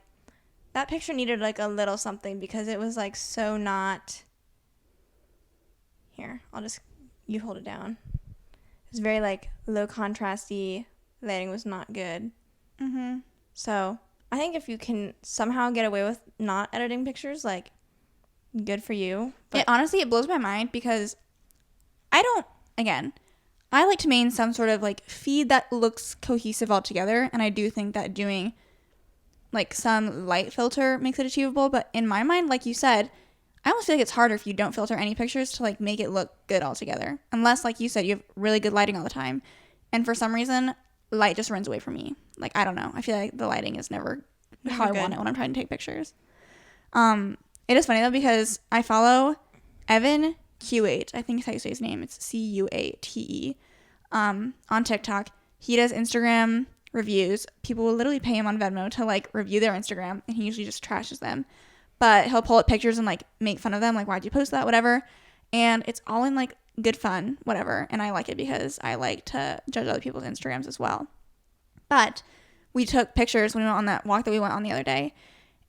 that picture needed, like, a little something because it was, like, so not. Here, you hold it down. It was very, like, low contrasty. Lighting was not good. So I think if you can somehow get away with not editing pictures, like, good for you. But honestly, it blows my mind because I like to maintain some sort of, like, feed that looks cohesive altogether. And I do think that doing, like, some light filter makes it achievable. But in my mind, like you said, I almost feel like it's harder if you don't filter any pictures to, like, make it look good altogether. Unless, like you said, you have really good lighting all the time. And for some reason, light just runs away from me. Like, I don't know. I feel like the lighting is never how I want it when I'm trying to take pictures. It is funny, though, because I follow Evan Q8. I think is how you say his name. It's Cuate. On TikTok. He does Instagram reviews. People will literally pay him on Venmo to, like, review their Instagram, and he usually just trashes them. But he'll pull up pictures and, like, make fun of them, like, why'd you post that, whatever. And it's all in, like, good fun, whatever. And I like it because I like to judge other people's Instagrams as well. But we took pictures when we went on that walk that we went on the other day.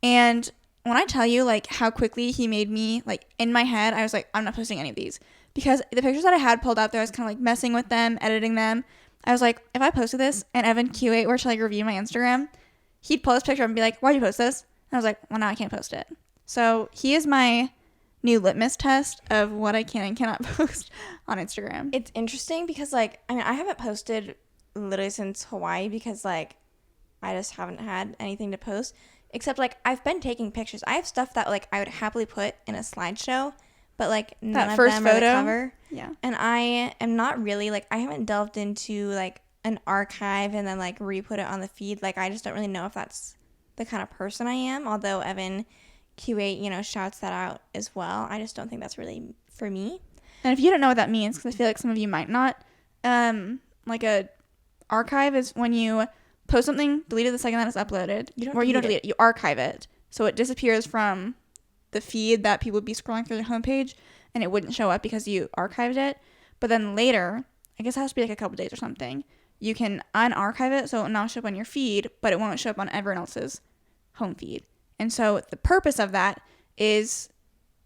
And when I tell you, like, how quickly he made me, like, in my head, I was like, I'm not posting any of these. Because the pictures that I had pulled up there, I was kind of, like, messing with them, editing them. I was like, if I posted this and Evan Q8 were to, like, review my Instagram, he'd pull this picture up and be like, why'd you post this? And I was like, well, now I can't post it. So he is my new litmus test of what I can and cannot post on Instagram. It's interesting because, like, I mean, I haven't posted literally since Hawaii because, like, I just haven't had anything to post. Except, like, I've been taking pictures. I have stuff that, like, I would happily put in a slideshow, but, like, none of them are the cover. Yeah. And I am not really, like, I haven't delved into, like, an archive and then, like, re-put it on the feed. Like, I just don't really know if that's the kind of person I am. Although Evan Q8, you know, shouts that out as well. I just don't think that's really for me. And if you don't know what that means, because I feel like some of you might not, like a archive is when you post something, delete it the second that it's uploaded. You don't delete it. You archive it. So it disappears from the feed that people would be scrolling through the homepage, and it wouldn't show up because you archived it. But then later, I guess it has to be like a couple days or something, you can unarchive it so it will now show up on your feed, but it won't show up on everyone else's home feed. And so the purpose of that is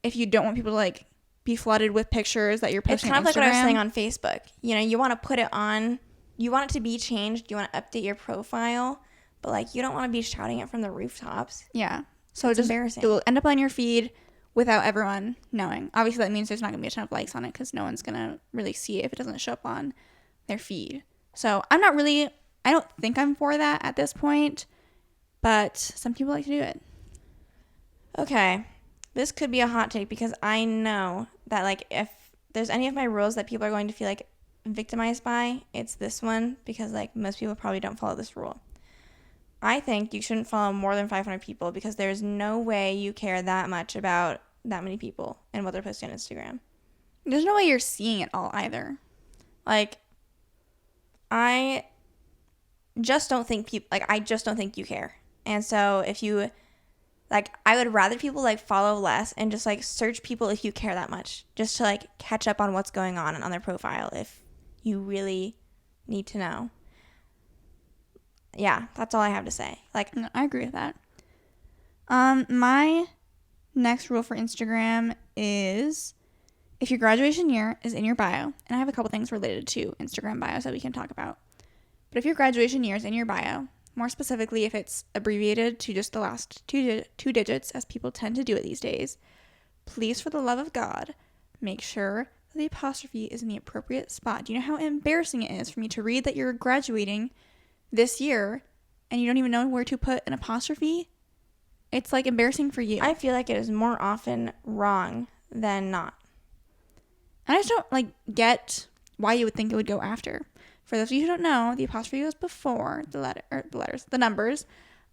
if you don't want people to like be flooded with pictures that you're posting on Instagram. It's kind of like what I was saying on Facebook. You know, you want to put it on, you want it to be changed, you want to update your profile, but like you don't want to be shouting it from the rooftops. Yeah. So it's embarrassing. It will end up on your feed without everyone knowing. Obviously that means there's not going to be a ton of likes on it because no one's going to really see it if it doesn't show up on their feed. So I don't think I'm for that at this point, but some people like to do it. Okay. This could be a hot take because I know that like if there's any of my rules that people are going to feel like victimized by, it's this one because like most people probably don't follow this rule. I think you shouldn't follow more than 500 people because there's no way you care that much about that many people and what they're posting on Instagram. There's no way you're seeing it all either. Like, I just don't think you care. And so if you, like, I would rather people, like, follow less and just, like, search people if you care that much. Just to, like, catch up on what's going on their profile if you really need to know. Yeah, that's all I have to say. Like, no, I agree with that. My next rule for Instagram is if your graduation year is in your bio, and I have a couple things related to Instagram bios that we can talk about. But if your graduation year is in your bio, more specifically if it's abbreviated to just the last two digits, as people tend to do it these days, please, for the love of God, make sure that the apostrophe is in the appropriate spot. Do you know how embarrassing it is for me to read that you're graduating this year and you don't even know where to put an apostrophe? It's like embarrassing for you. I feel like it is more often wrong than not. And I just don't like get why you would think it would go after. For those of you who don't know, the apostrophe goes before the numbers,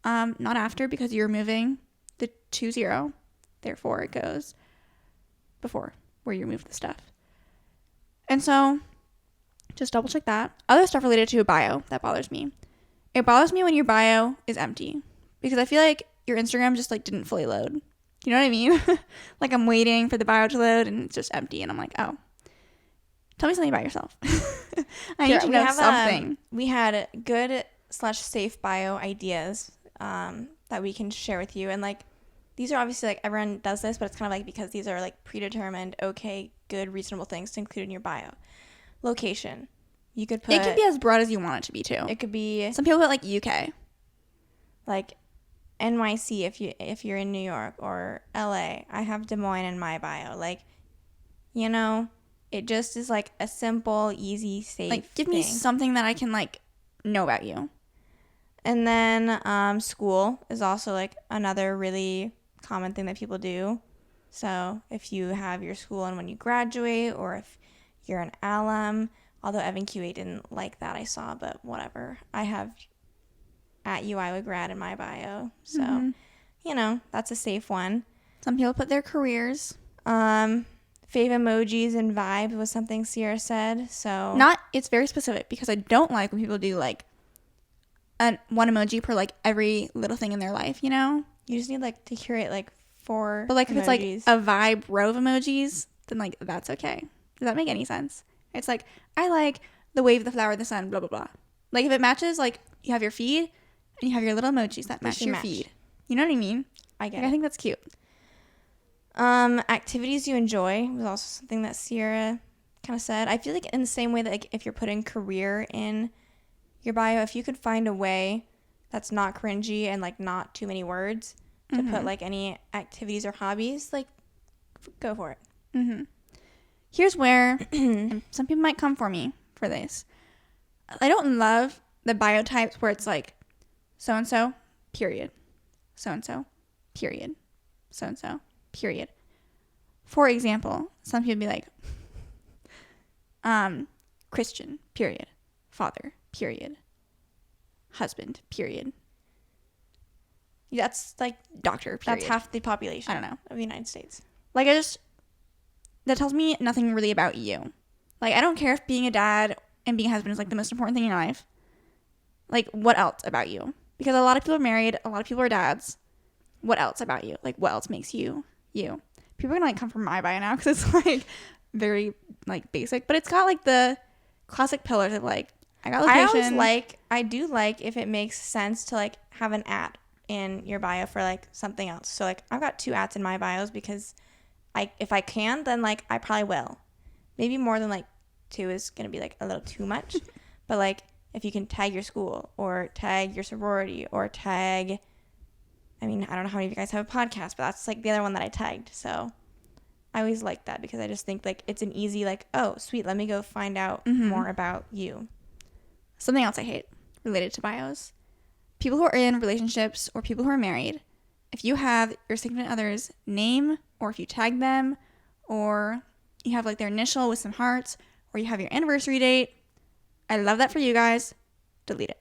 not after, because you're removing the 20. Therefore, it goes before where you remove the stuff. And so, just double check that. Other stuff related to a bio that bothers me. It bothers me when your bio is empty because I feel like your Instagram just like didn't fully load. You know what I mean? Like I'm waiting for the bio to load and it's just empty, and I'm like, oh. Tell me something about yourself. I need to know something. We had good/safe bio ideas that we can share with you. And, like, these are obviously, like, everyone does this, but it's kind of, like, because these are, like, predetermined, okay, good, reasonable things to include in your bio. Location. You could put... It can be as broad as you want it to be, too. It could be... Some people put, like, UK. Like, NYC if you're in New York, or LA. I have Des Moines in my bio. Like, you know... It just is, like, a simple, easy, safe like, give me something that I can, like, know about you. And then school is also, like, another really common thing that people do. So if you have your school and when you graduate, or if you're an alum, although Evan Q8 didn't like that, I saw, but whatever. I have at UI grad in my bio. So, you know, that's a safe one. Some people put their careers. Fave emojis and vibe was something Ciera said. So it's very specific because I don't like when people do like one emoji per like every little thing in their life, you know? You just need like to curate like 4 But like emojis. if it's like a vibe row of emojis, then like that's okay. Does that make any sense? It's like I like the wave, the flower, the sun, blah blah blah. Like if it matches, like you have your feed and you have your little emojis that match your feed. You know what I mean? I get it. I think that's cute. Activities you enjoy was also something that Ciera kind of said. I feel like in the same way that like if you're putting career in your bio, if you could find a way that's not cringy and like not too many words to put like any activities or hobbies, like go for it. Here's where and some people might come for me for this. I don't love the bio types where it's like so-and-so, period. So-and-so, period. So-and-so, period. For example, some people be like, Christian, period. Father, period. Husband, period. That's like Doctor, period. that's half the population. I don't know. Of the United States. Like, that tells me nothing really about you. Like, I don't care if being a dad and being a husband is like the most important thing in your life. Like, what else about you? Because a lot of people are married, a lot of people are dads. What else about you? Like, what else makes you you? People are gonna like come from my bio now because it's like very like basic, but it's got like the classic pillars of like I got location. I do like if it makes sense to like have an at in your bio for like something else. So like I've got 2 ats in my bios because if I can, then like I probably will. Maybe more than like 2 is gonna be like a little too much, but like if you can tag your school or tag your sorority or tag, I mean, I don't know how many of you guys have a podcast, but that's like the other one that I tagged. So I always like that because I just think like it's an easy like, oh, sweet, let me go find out more about you. Something else I hate related to bios. People who are in relationships or people who are married, if you have your significant other's name or if you tag them or you have like their initial with some hearts or you have your anniversary date, I love that for you guys. Delete it.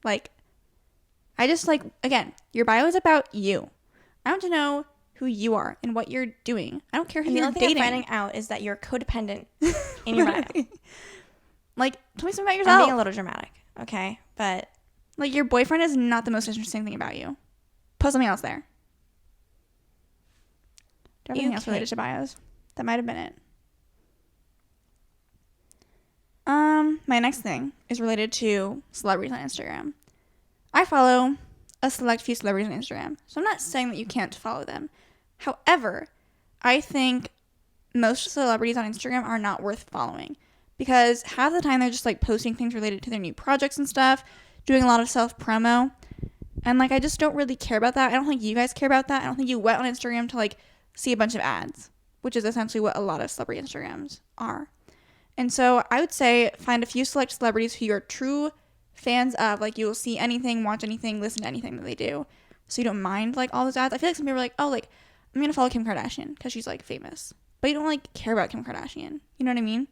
Like, I just like, again, your bio is about you. I want to know who you are and what you're doing. I don't care who you're dating. The only thing I'm finding out is that you're codependent in your bio. Like, tell me something about yourself. I'm being a little dramatic, okay? But like, your boyfriend is not the most interesting thing about you. Put something else there. Do you have anything else related to bios? That might have been it. My next thing is related to celebrities on Instagram. I follow a select few celebrities on Instagram, so I'm not saying that you can't follow them. However, I think most celebrities on Instagram are not worth following because half the time they're just like posting things related to their new projects and stuff, doing a lot of self-promo, and like I just don't really care about that. I don't think you guys care about that. I don't think you went on Instagram to like see a bunch of ads, which is essentially what a lot of celebrity Instagrams are. And so I would say find a few select celebrities who you're true fans of. Like you will see anything, watch anything, listen to anything that they do. So you don't mind like all those ads. I feel like some people are like, oh, like I'm going to follow Kim Kardashian because she's like famous. But you don't like care about Kim Kardashian. You know what I mean?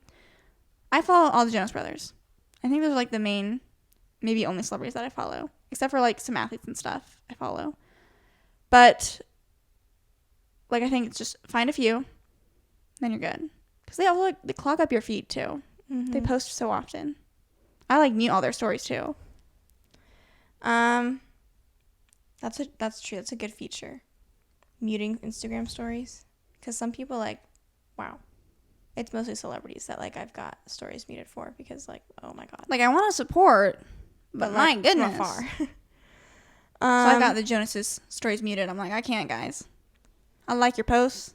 I follow all the Jonas Brothers. I think those are like the main, maybe only celebrities that I follow. Except for like some athletes and stuff I follow. But like I think it's just find a few, then you're good. Because they also like they clog up your feed too. Mm-hmm. They post so often. I like mute all their stories too. That's true. That's a good feature. Muting Instagram stories. Because some people like, wow. It's mostly celebrities that like I've got stories muted for because like, oh my god. Like I want to support, but my like, goodness. Not far. So I've got the Jonas's stories muted. I'm like, I can't, guys. I like your posts.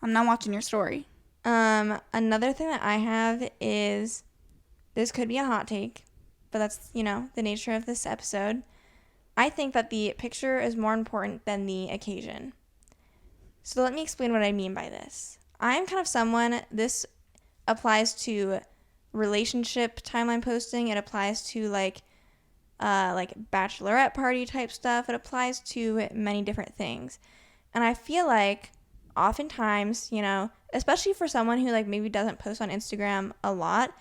I'm not watching your story. Another thing that I have is, this could be a hot take, but that's, you know, the nature of this episode. I think that the picture is more important than the occasion. So let me explain what I mean by this. I'm kind of someone, this applies to relationship timeline posting. It applies to like bachelorette party type stuff. It applies to many different things. And I feel like oftentimes, you know, especially for someone who like maybe doesn't post on Instagram a lot,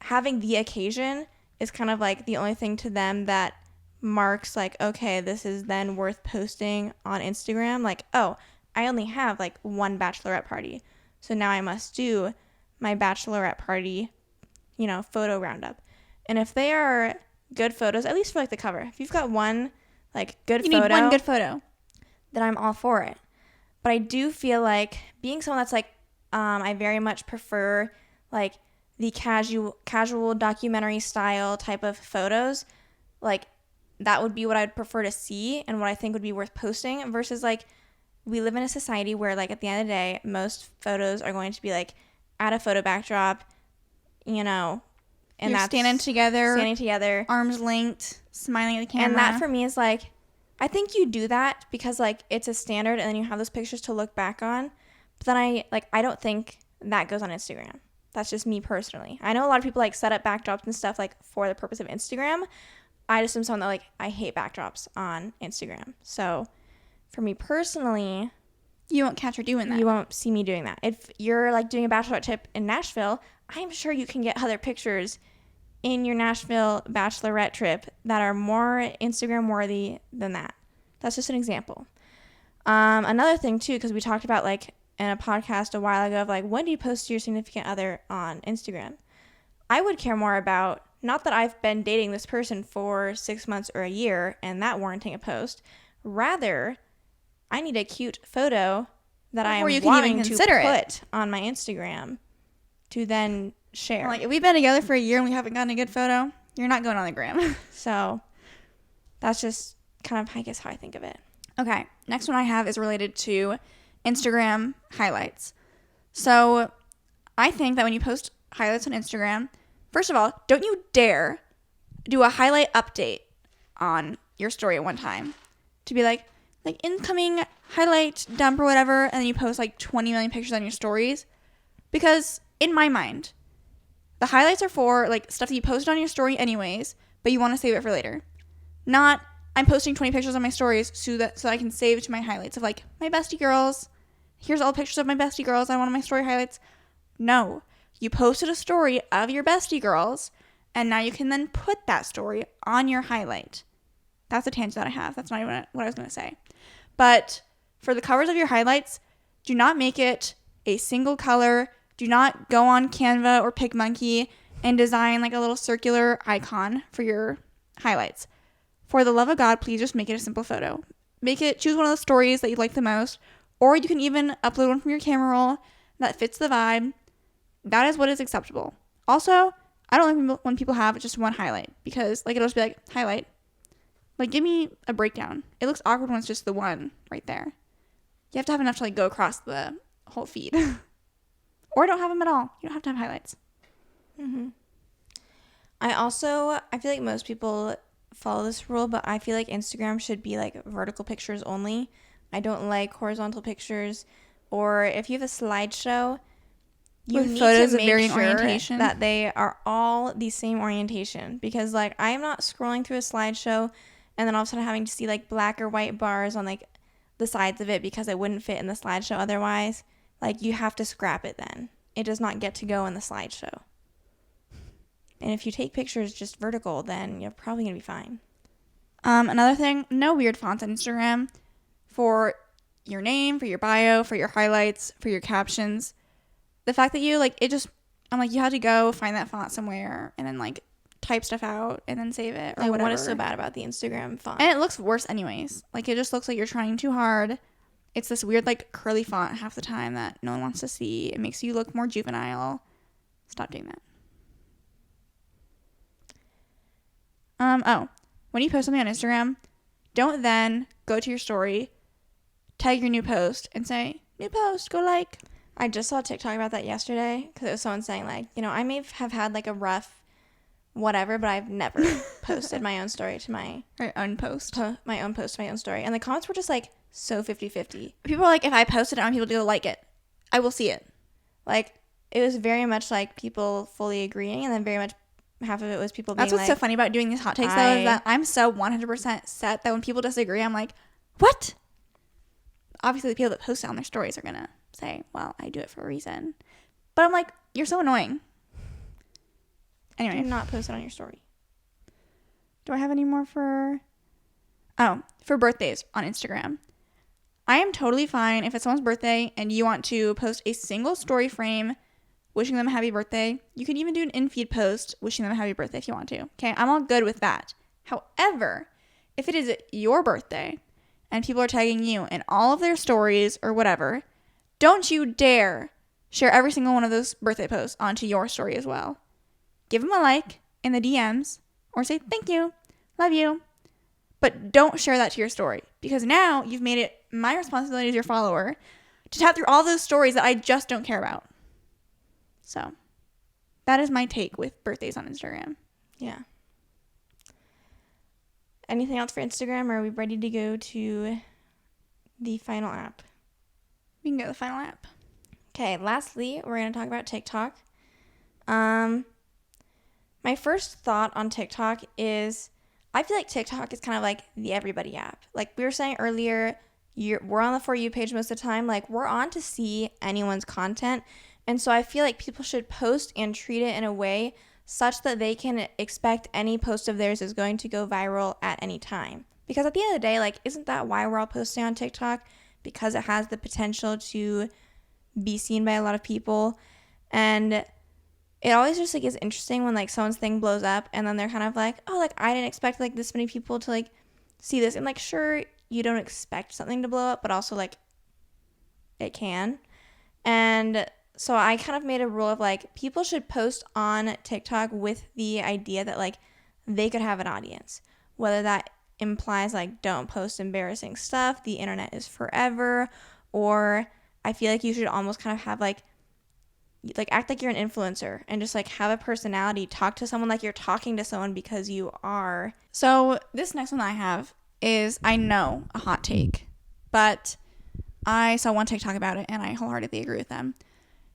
having the occasion is kind of like the only thing to them that marks like, okay, this is then worth posting on Instagram. Like, oh, I only have like one bachelorette party, so now I must do my bachelorette party, you know, photo roundup. And if they are good photos, at least for like the cover, if you've got one like good photo, you need one good photo, then I'm all for it. But I do feel like being someone that's like, I very much prefer like the casual documentary style type of photos. Like that would be what I'd prefer to see and what I think would be worth posting versus like we live in a society where like at the end of the day, most photos are going to be like at a photo backdrop, you know, And you're that's standing together, arms linked, smiling at the camera. And that for me is like, I think you do that because like it's a standard and then you have those pictures to look back on. But then I don't think that goes on Instagram. That's just me personally. I know a lot of people like set up backdrops and stuff like for the purpose of Instagram. I just am someone that like, I hate backdrops on Instagram. So for me personally, you won't catch her doing that. You won't see me doing that. If you're like doing a bachelorette trip in Nashville, I'm sure you can get other pictures in your Nashville bachelorette trip that are more Instagram worthy than that. That's just an example. Another thing too, because we talked about like in a podcast a while ago of like, when do you post your significant other on Instagram? I would care more about, not that I've been dating this person for 6 months or a year and that warranting a post. Rather, I need a cute photo that I am wanting to put on my Instagram to then share. Like, if we've been together for a year and we haven't gotten a good photo, you're not going on the gram. So that's just kind of, I guess, how I think of it. Okay, next one I have is related to Instagram highlights. So I think that when you post highlights on Instagram, first of all, don't you dare do a highlight update on your story at one time to be like incoming highlight dump or whatever, and then you post like 20 million pictures on your stories. Because in my mind, the highlights are for like stuff that you posted on your story anyways, but you want to save it for later. Not, I'm posting 20 pictures on my stories so that I can save it to my highlights of like my bestie girls. Here's all pictures of my bestie girls on one of my story highlights. No, you posted a story of your bestie girls, and now you can then put that story on your highlight. That's a tangent that I have. That's not even what I was going to say. But for the covers of your highlights, do not make it a single color. Do not go on Canva or PicMonkey and design like a little circular icon for your highlights. For the love of God, please just make it a simple photo. Choose one of the stories that you like the most, or you can even upload one from your camera roll that fits the vibe. That is what is acceptable. Also, I don't like when people have just one highlight, because like it'll just be like highlight. Like, give me a breakdown. It looks awkward when it's just the one right there. You have to have enough to like go across the whole feed. Or don't have them at all. You don't have to have highlights. Mm-hmm. I feel like most people follow this rule, but I feel like Instagram should be like vertical pictures only. I don't like horizontal pictures. Or if you have a slideshow, you need to make sure that they are all the same orientation. Because like, I am not scrolling through a slideshow and then all of a sudden having to see like black or white bars on like the sides of it because it wouldn't fit in the slideshow otherwise. Like, you have to scrap it then. It does not get to go in the slideshow. And if you take pictures just vertical, then you're probably going to be fine. Another thing, no weird fonts on Instagram for your name, for your bio, for your highlights, for your captions. The fact that you, like, I'm like, you had to go find that font somewhere and then, like, type stuff out and then save it or like, whatever. What is so bad about the Instagram font? And it looks worse anyways. Like, it just looks like you're trying too hard. It's this weird, like, curly font half the time that no one wants to see. It makes you look more juvenile. Stop doing that. When you post something on Instagram, don't then go to your story, tag your new post, and say, new post, go like. I just saw a TikTok about that yesterday because it was someone saying, like, you know, I may have had, like, a rough whatever, but I've never posted my own story to my... Or own post. My own post to my own story. And the comments were just, like, so 50-50. People are like, if I posted it, I want people to like it. I will see it. Like, it was very much, like, people fully agreeing, and then very much half of it was people being like... That's what's so funny about doing these hot takes, though, is that I'm so 100% set that when people disagree, I'm like, what? Obviously, the people that post it on their stories are going to say, well, I do it for a reason. But I'm like, you're so annoying. Anyway. Do not post it on your story. Do I have any more for birthdays on Instagram? I am totally fine if it's someone's birthday and you want to post a single story frame wishing them a happy birthday. You can even do an in-feed post wishing them a happy birthday if you want to. Okay, I'm all good with that. However, if it is your birthday and people are tagging you in all of their stories or whatever, don't you dare share every single one of those birthday posts onto your story as well. Give them a like in the DMs or say thank you, love you. But don't share that to your story, because now you've made it my responsibility as your follower to tap through all those stories that I just don't care about. So that is my take with birthdays on Instagram. Yeah. Anything else for Instagram, or are we ready to go to the final app? We can go to the final app. Okay, lastly, we're going to talk about TikTok. My first thought on TikTok is I feel like TikTok is kind of like the everybody app. Like we were saying earlier, we're on the For You page most of the time. Like we're on to see anyone's content. And so I feel like people should post and treat it in a way such that they can expect any post of theirs is going to go viral at any time. Because at the end of the day, like, isn't that why we're all posting on TikTok? Because it has the potential to be seen by a lot of people. And it always just like is interesting when like someone's thing blows up and then they're kind of like, oh, like I didn't expect like this many people to like see this. And like, sure, you don't expect something to blow up, but also like it can. And so I kind of made a rule of like people should post on TikTok with the idea that like they could have an audience, whether that implies like don't post embarrassing stuff, the internet is forever, or I feel like you should almost kind of have like act like you're an influencer and just like have a personality, talk to someone like you're talking to someone because you are. So this next one I have is, I know, a hot take, but I saw one TikTok about it and I wholeheartedly agree with them.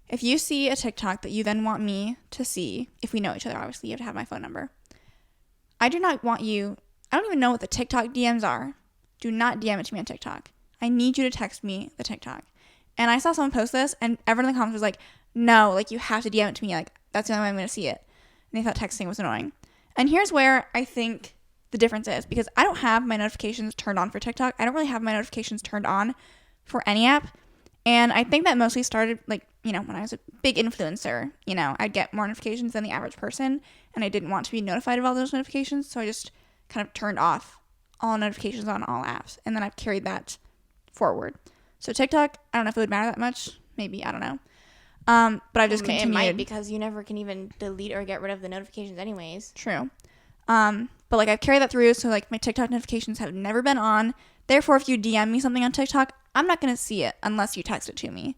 If you see a TikTok that you then want me to see, if we know each other, obviously you have to have my phone number. I do not want you, I don't even know what the TikTok DMs are. Do not DM it to me on TikTok. I need you to text me the TikTok. And I saw someone post this and everyone in the comments was like, no, like you have to DM it to me. Like that's the only way I'm going to see it. And they thought texting was annoying. And here's where I think the difference is, because I don't have my notifications turned on for TikTok. I don't really have my notifications turned on for any app. And I think that mostly started like, you know, when I was a big influencer, you know, I'd get more notifications than the average person and I didn't want to be notified of all those notifications. So I just kind of turned off all notifications on all apps. And then I've carried that forward. So TikTok, I don't know if it would matter that much. Maybe, I don't know. But I've just continued. It might, because you never can even delete or get rid of the notifications anyways. True. But like I've carried that through. So like my TikTok notifications have never been on. Therefore, if you DM me something on TikTok, I'm not going to see it unless you text it to me.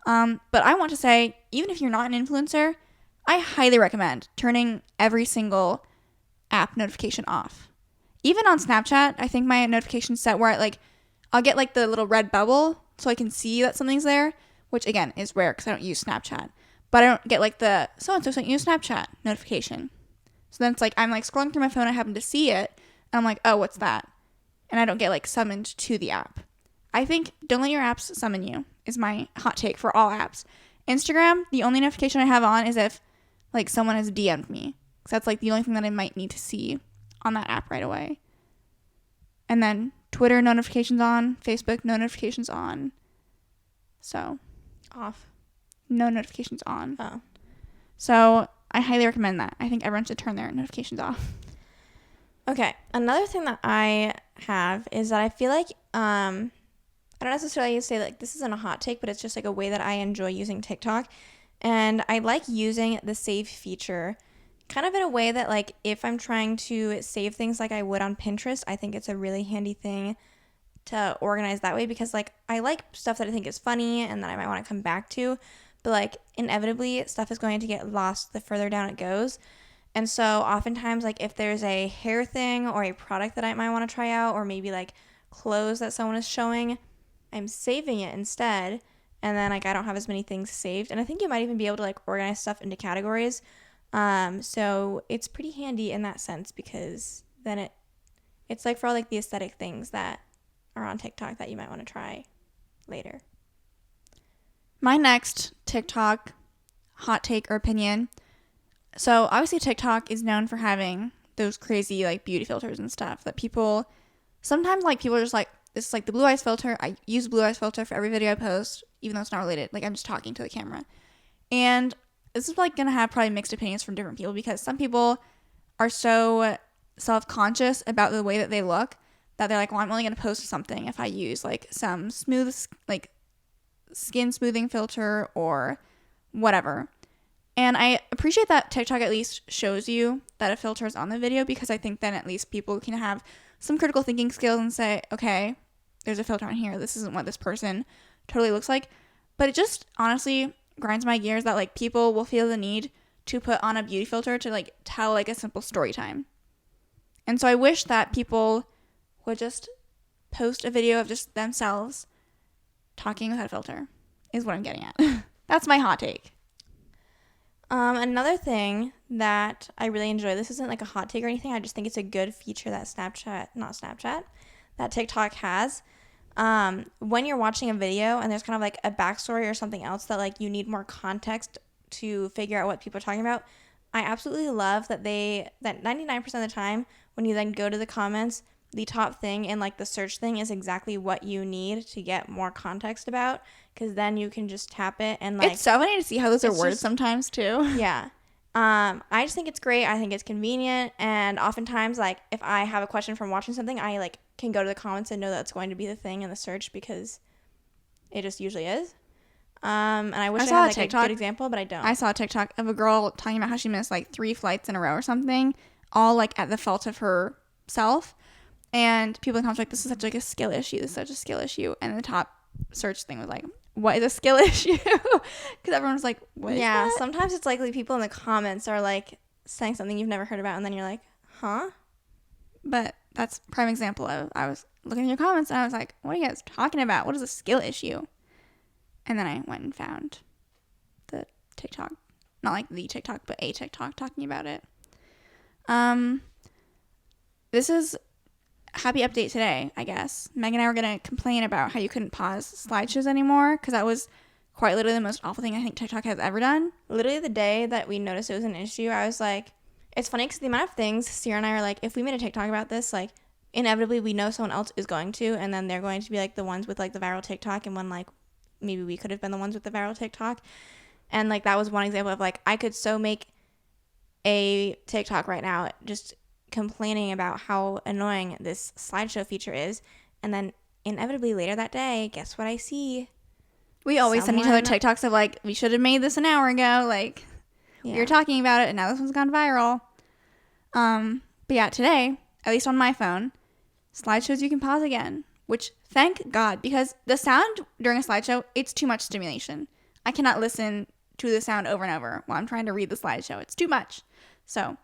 But I want to say, even if you're not an influencer, I highly recommend turning every single app notification off. Even on Snapchat, I think my notification's set where I'll get like the little red bubble so I can see that something's there, which again is rare because I don't use Snapchat. But I don't get like the so-and-so sent you a Snapchat notification. So then it's like I'm like scrolling through my phone, I happen to see it, and I'm like, oh, what's that? And I don't get like summoned to the app. I think don't let your apps summon you is my hot take for all apps. Instagram, the only notification I have on is if like someone has DM'd me. Because that's like the only thing that I might need to see on that app right away. And then Twitter, no notifications on. Facebook, no notifications on. So Off. No notifications on. Oh. So I highly recommend that. I think everyone should turn their notifications off. Okay. Another thing that I have is that I feel like I don't necessarily say like this isn't a hot take, but it's just like a way that I enjoy using TikTok. And I like using the save feature kind of in a way that like if I'm trying to save things like I would on Pinterest, I think it's a really handy thing to organize that way, because like I like stuff that I think is funny and that I might want to come back to, but like inevitably stuff is going to get lost the further down it goes. And so oftentimes like if there's a hair thing or a product that I might want to try out, or maybe like clothes that someone is showing, I'm saving it instead, and then like I don't have as many things saved. And I think you might even be able to like organize stuff into categories. So it's pretty handy in that sense, because then it's like for all like the aesthetic things that are on TikTok that you might want to try later. My next TikTok hot take or opinion. So obviously TikTok is known for having those crazy like beauty filters and stuff that people sometimes like people are just like, this is like the blue eyes filter. I use blue eyes filter for every video I post, even though it's not related. Like I'm just talking to the camera. And this is like going to have probably mixed opinions from different people, because some people are so self-conscious about the way that they look that they're like, well, I'm only going to post something if I use like some smooth, like skin smoothing filter or whatever. And I appreciate that TikTok at least shows you that a filter is on the video, because I think then at least people can have some critical thinking skills and say, okay, there's a filter on here. This isn't what this person totally looks like. But it just honestly grinds my gears that like people will feel the need to put on a beauty filter to like tell like a simple story time. And so I wish that people would just post a video of just themselves talking without a filter, is what I'm getting at. That's my hot take. Another thing that I really enjoy, this isn't like a hot take or anything, I just think it's a good feature that that TikTok has. When you're watching a video and there's kind of like a backstory or something else that like you need more context to figure out what people are talking about, I absolutely love that 99% of the time when you then go to the comments, the top thing in like the search thing is exactly what you need to get more context about, because then you can just tap it and like, it's so funny to see how those are worded sometimes too. Yeah. I just think it's great. I think it's convenient, and oftentimes like if I have a question from watching something, I like can go to the comments and know that's going to be the thing in the search because it just usually is. And I wish I had like a good example, but I don't. I saw a TikTok of a girl talking about how she missed like 3 flights in a row or something, all like at the fault of herself. And people in the comments were like, this is such like a skill issue. This is such a skill issue. And the top search thing was like, what is a skill issue? Because everyone was like, what is that? Sometimes it's likely people in the comments are like saying something you've never heard about, and then you're like, huh? But that's a prime example of, I was looking at your comments and I was like, what are you guys talking about? What is a skill issue? And then I went and found the TikTok, not like the TikTok, but a TikTok talking about it. This is happy update today, I guess. Meg and I were going to complain about how you couldn't pause slideshows anymore, because that was quite literally the most awful thing I think TikTok has ever done. Literally the day that we noticed it was an issue, I was like, it's funny because the amount of things Ciera and I are like, if we made a TikTok about this, like inevitably we know someone else is going to, and then they're going to be like the ones with like the viral TikTok, and when like maybe we could have been the ones with the viral TikTok. And like that was one example of like I could so make a TikTok right now just complaining about how annoying this slideshow feature is, and then inevitably later that day, guess what I see? We always send each other TikToks of like, we should have made this an hour ago, like we were talking about it and now this one's gone viral. But yeah, today, at least on my phone, slideshows you can pause again, which thank God, because the sound during a slideshow, it's too much stimulation. I cannot listen to the sound over and over while I'm trying to read the slideshow. It's too much. So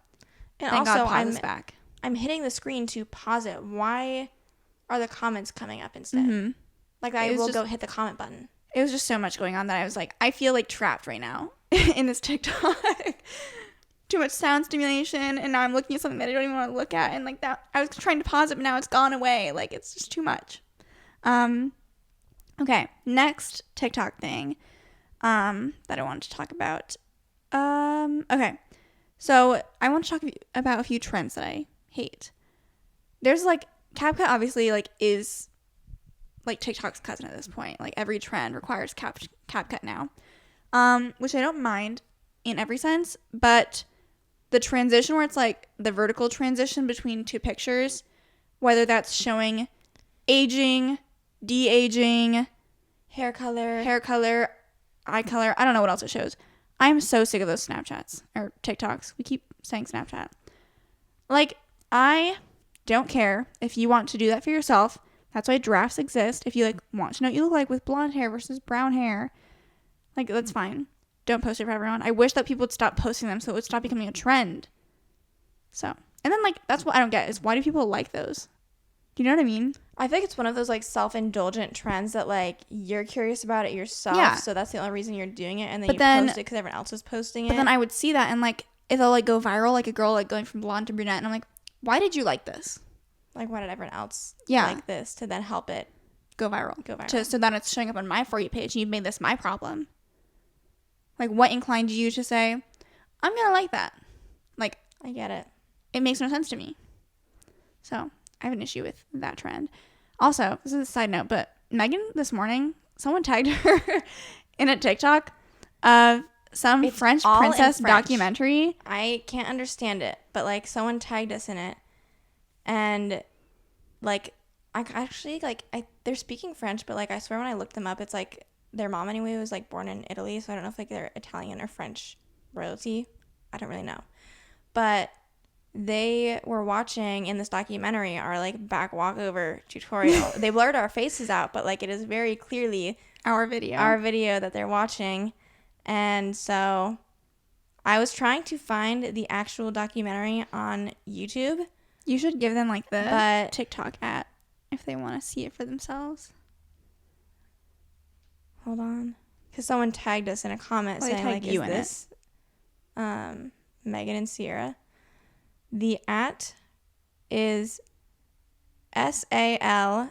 and thank also, God pause is back. I'm hitting the screen to pause it. Why are the comments coming up instead? Mm-hmm. Like I will go hit the comment button. It was just so much going on that I was like, I feel like trapped right now in this TikTok. Too much sound stimulation, and now I'm looking at something that I don't even want to look at, and like that I was trying to pause it, but now it's gone away. Like it's just too much. Okay, next TikTok thing that I wanted to talk about. Okay. So I want to talk about a few trends that I hate. There's like CapCut obviously like is like TikTok's cousin at this point. Like every trend requires CapCut now, which I don't mind in every sense. But the transition where it's like the vertical transition between two pictures, whether that's showing aging, de-aging, hair color, eye color, I don't know what else it shows. I'm so sick of those Snapchats or TikToks. We keep saying Snapchat. Like, I don't care if you want to do that for yourself. That's why drafts exist. If you like want to know what you look like with blonde hair versus brown hair, like that's fine. Don't post it for everyone. I wish that people would stop posting them so it would stop becoming a trend. So, and then like that's what I don't get is why do people like those? Do you know what I mean? I think it's one of those like self-indulgent trends that like you're curious about it yourself, so that's the only reason you're doing it, and then post it because everyone else is posting it. But then I would see that and like it'll like go viral, like a girl like going from blonde to brunette, and I'm like, why did you like this? Like why did everyone else like this to then help it go viral? So then it's showing up on my For You page, and you've made this my problem. Like what inclined you to say, I'm gonna like that? Like I get it. It makes no sense to me. So I have an issue with that trend. Also, this is a side note, but Megan this morning, someone tagged her in a TikTok of some French princess documentary. I can't understand it, but like someone tagged us in it, and like I actually like they're speaking French, but like I swear when I looked them up, it's like their mom anyway was like born in Italy, so I don't know if like they're Italian or French royalty. I don't really know, but they were watching in this documentary our like back walkover tutorial. They blurred our faces out, but like it is very clearly our video that they're watching. And so I was trying to find the actual documentary on YouTube. You should give them like the But TikTok at if they want to see it for themselves. hold on, because someone tagged us in a comment saying like, "Is this Megan and Ciera?" The at is SALMACARA.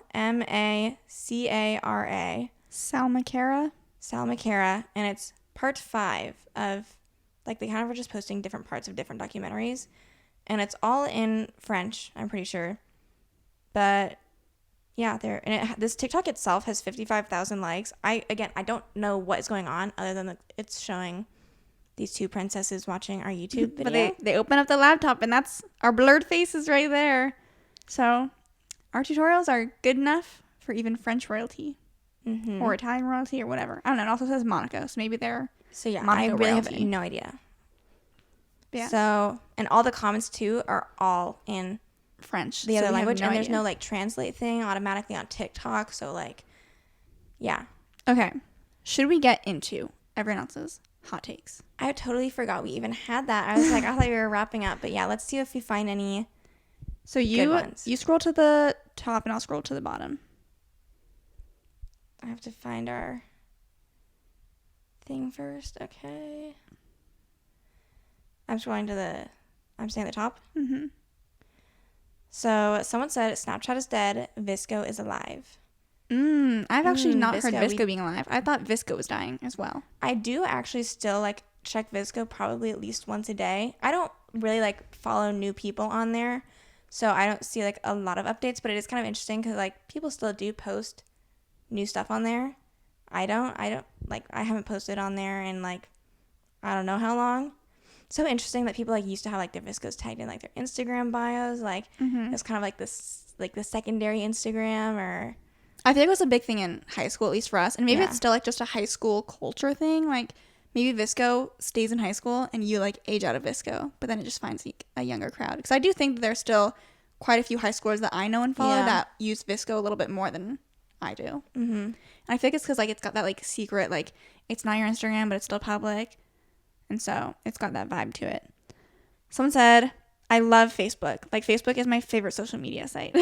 Salmacara, and it's part 5 of, like, they kind of were just posting different parts of different documentaries, and it's all in French, I'm pretty sure. But yeah, this TikTok itself has 55,000 likes. I don't know what is going on other than it's showing these two princesses watching our YouTube video. But they open up the laptop and that's our blurred faces right there. So our tutorials are good enough for even French royalty. Mm-hmm. Or Italian royalty or whatever. I don't know. It also says Monaco, so maybe they're Monaco I really royalty. have no idea. Yeah. So, and all the comments too are all in French, the other language, and there's no like translate thing automatically on TikTok. So like, yeah. Okay. Should we get into everyone else's hot takes? I totally forgot we even had that. I was like, I thought we were wrapping up, but yeah, let's see if we find any. So you scroll to the top and I'll scroll to the bottom. I have to find our thing first. Okay. I'm staying at the top. Mm-hmm. So someone said Snapchat is dead. Visco is alive. I've actually not heard Visco being alive. I thought Visco was dying as well. I do actually still like check Visco probably at least once a day. I don't really like follow new people on there, so I don't see like a lot of updates, but it is kind of interesting because like people still do post new stuff on there. I haven't posted on there in like I don't know how long. So interesting that people like used to have like their Viscos tagged in like their Instagram bios, like it's kind of like this like the secondary Instagram. Or I think it was a big thing in high school, at least for us, and maybe it's still like just a high school culture thing. Like maybe Visco stays in high school and you like age out of Visco, but then it just finds like, a younger crowd. Because I do think that there's still quite a few high schoolers that I know and follow that use Visco a little bit more than I do. Mm-hmm. And I think it's because like it's got that like secret, like it's not your Instagram but it's still public, and so it's got that vibe to it. Someone said, I love Facebook. Like Facebook is my favorite social media site.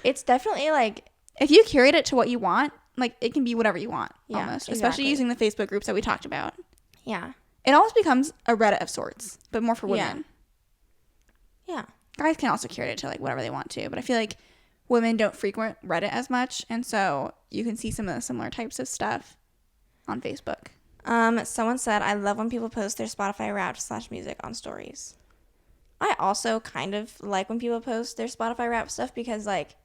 It's definitely like if you curate it to what you want, like it can be whatever you want almost, exactly. Especially using the Facebook groups that we talked about. Yeah, it almost becomes a Reddit of sorts, but more for women. Yeah, guys can also curate it to like whatever they want to, but I feel like women don't frequent Reddit as much, and so you can see some of the similar types of stuff on Facebook. Someone said, I love when people post their Spotify Wrapped /music on stories. I also kind of like when people post their Spotify Wrapped stuff because, like,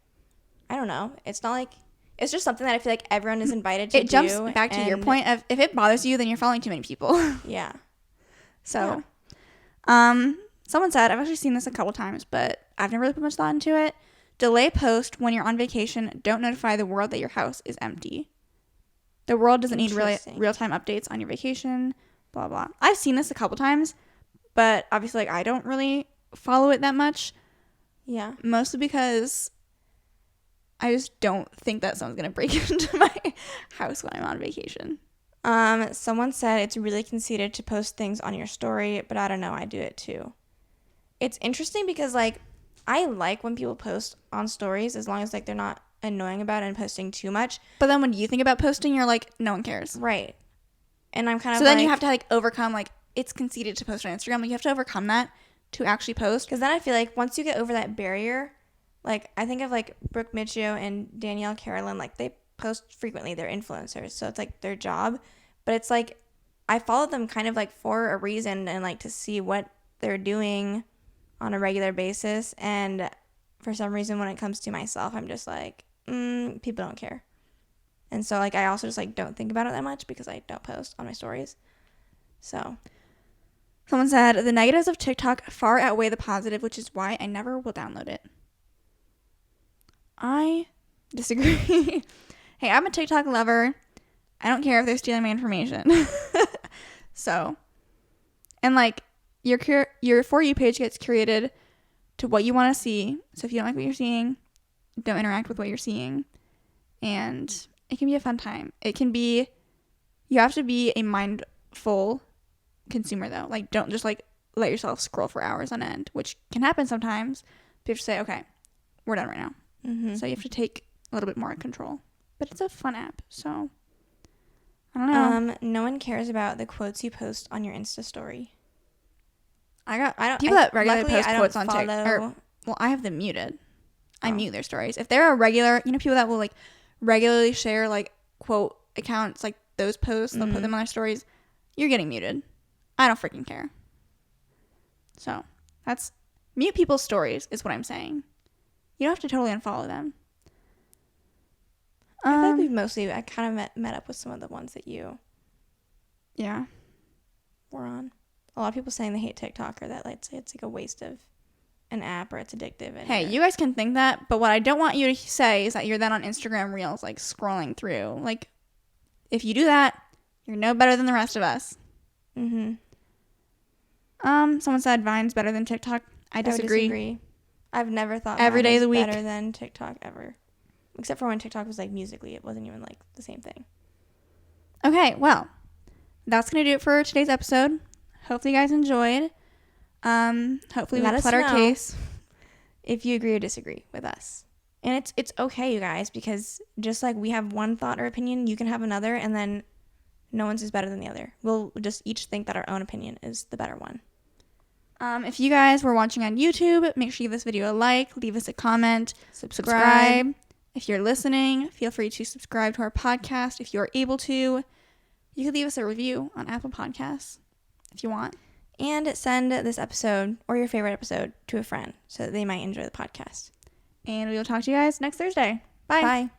I don't know. It's not like, it's just something that I feel like everyone is invited to do. It jumps back to your point of if it bothers you, then you're following too many people. Yeah. So, someone said, I've actually seen this a couple times, but I've never really put much thought into it. Delay post when you're on vacation. Don't notify the world that your house is empty. The world doesn't need real-time updates on your vacation, blah, blah. I've seen this a couple times, but obviously like I don't really follow it that much. Yeah. Mostly because I just don't think that someone's going to break into my house when I'm on vacation. Someone said it's really conceited to post things on your story, but I don't know. I do it too. It's interesting because like I like when people post on stories as long as like they're not annoying about it and posting too much. But then when you think about posting, you're like, no one cares. Right. And I'm kind of so then you have to like overcome like it's conceited to post on Instagram. Like you have to overcome that to actually post. Because then I feel like once you get over that barrier, like I think of like Brooke Michio and Danielle Carolyn, like they post frequently. They're influencers, so it's like their job. But it's like I follow them kind of like for a reason and like to see what they're doing on a regular basis. And for some reason when it comes to myself, I'm just like, people don't care. And so like I also just like don't think about it that much because I don't post on my stories. So someone said the negatives of TikTok far outweigh the positive, which is why I never will download it. I disagree. Hey, I'm a TikTok lover. I don't care if they're stealing my information. So, and like your For You page gets curated to what you want to see. So if you don't like what you're seeing, don't interact with what you're seeing. And it can be a fun time. It can be, you have to be a mindful consumer though. Like, don't just like let yourself scroll for hours on end, which can happen sometimes. But you have to say, okay, we're done right now. Mm-hmm. So you have to take a little bit more control. But it's a fun app, so I don't know. No one cares about the quotes you post on your Insta story. People that regularly luckily, post I quotes don't on TikTok. follow. Well, I have them muted. I mute their stories. If they're a regular, people that will like regularly share like quote accounts, like those posts, they'll put them on their stories. You're getting muted. I don't freaking care. So that's mute people's stories is what I'm saying. You don't have to totally unfollow them. I feel like I kind of met up with some of the ones that you were on. A lot of people saying they hate TikTok or that like it's like a waste of an app or it's addictive. And hey, you guys can think that, but what I don't want you to say is that you're then on Instagram Reels like scrolling through. Like, if you do that, you're no better than the rest of us. Mm-hmm. Someone said Vine's better than TikTok. I disagree. I've never thought every day of the week better than TikTok ever. Except for when TikTok was like Musically, it wasn't even like the same thing. Okay, well, that's gonna do it for today's episode. Hopefully you guys enjoyed. Hopefully we pled our case. If you agree or disagree with us. And it's okay, you guys, because just like we have one thought or opinion, you can have another, and then no one's is better than the other. We'll just each think that our own opinion is the better one. If you guys were watching on YouTube, make sure you give this video a like, leave us a comment, subscribe. If you're listening, feel free to subscribe to our podcast if you're able to. You could leave us a review on Apple Podcasts if you want. And send this episode or your favorite episode to a friend so that they might enjoy the podcast. And we will talk to you guys next Thursday. Bye. Bye.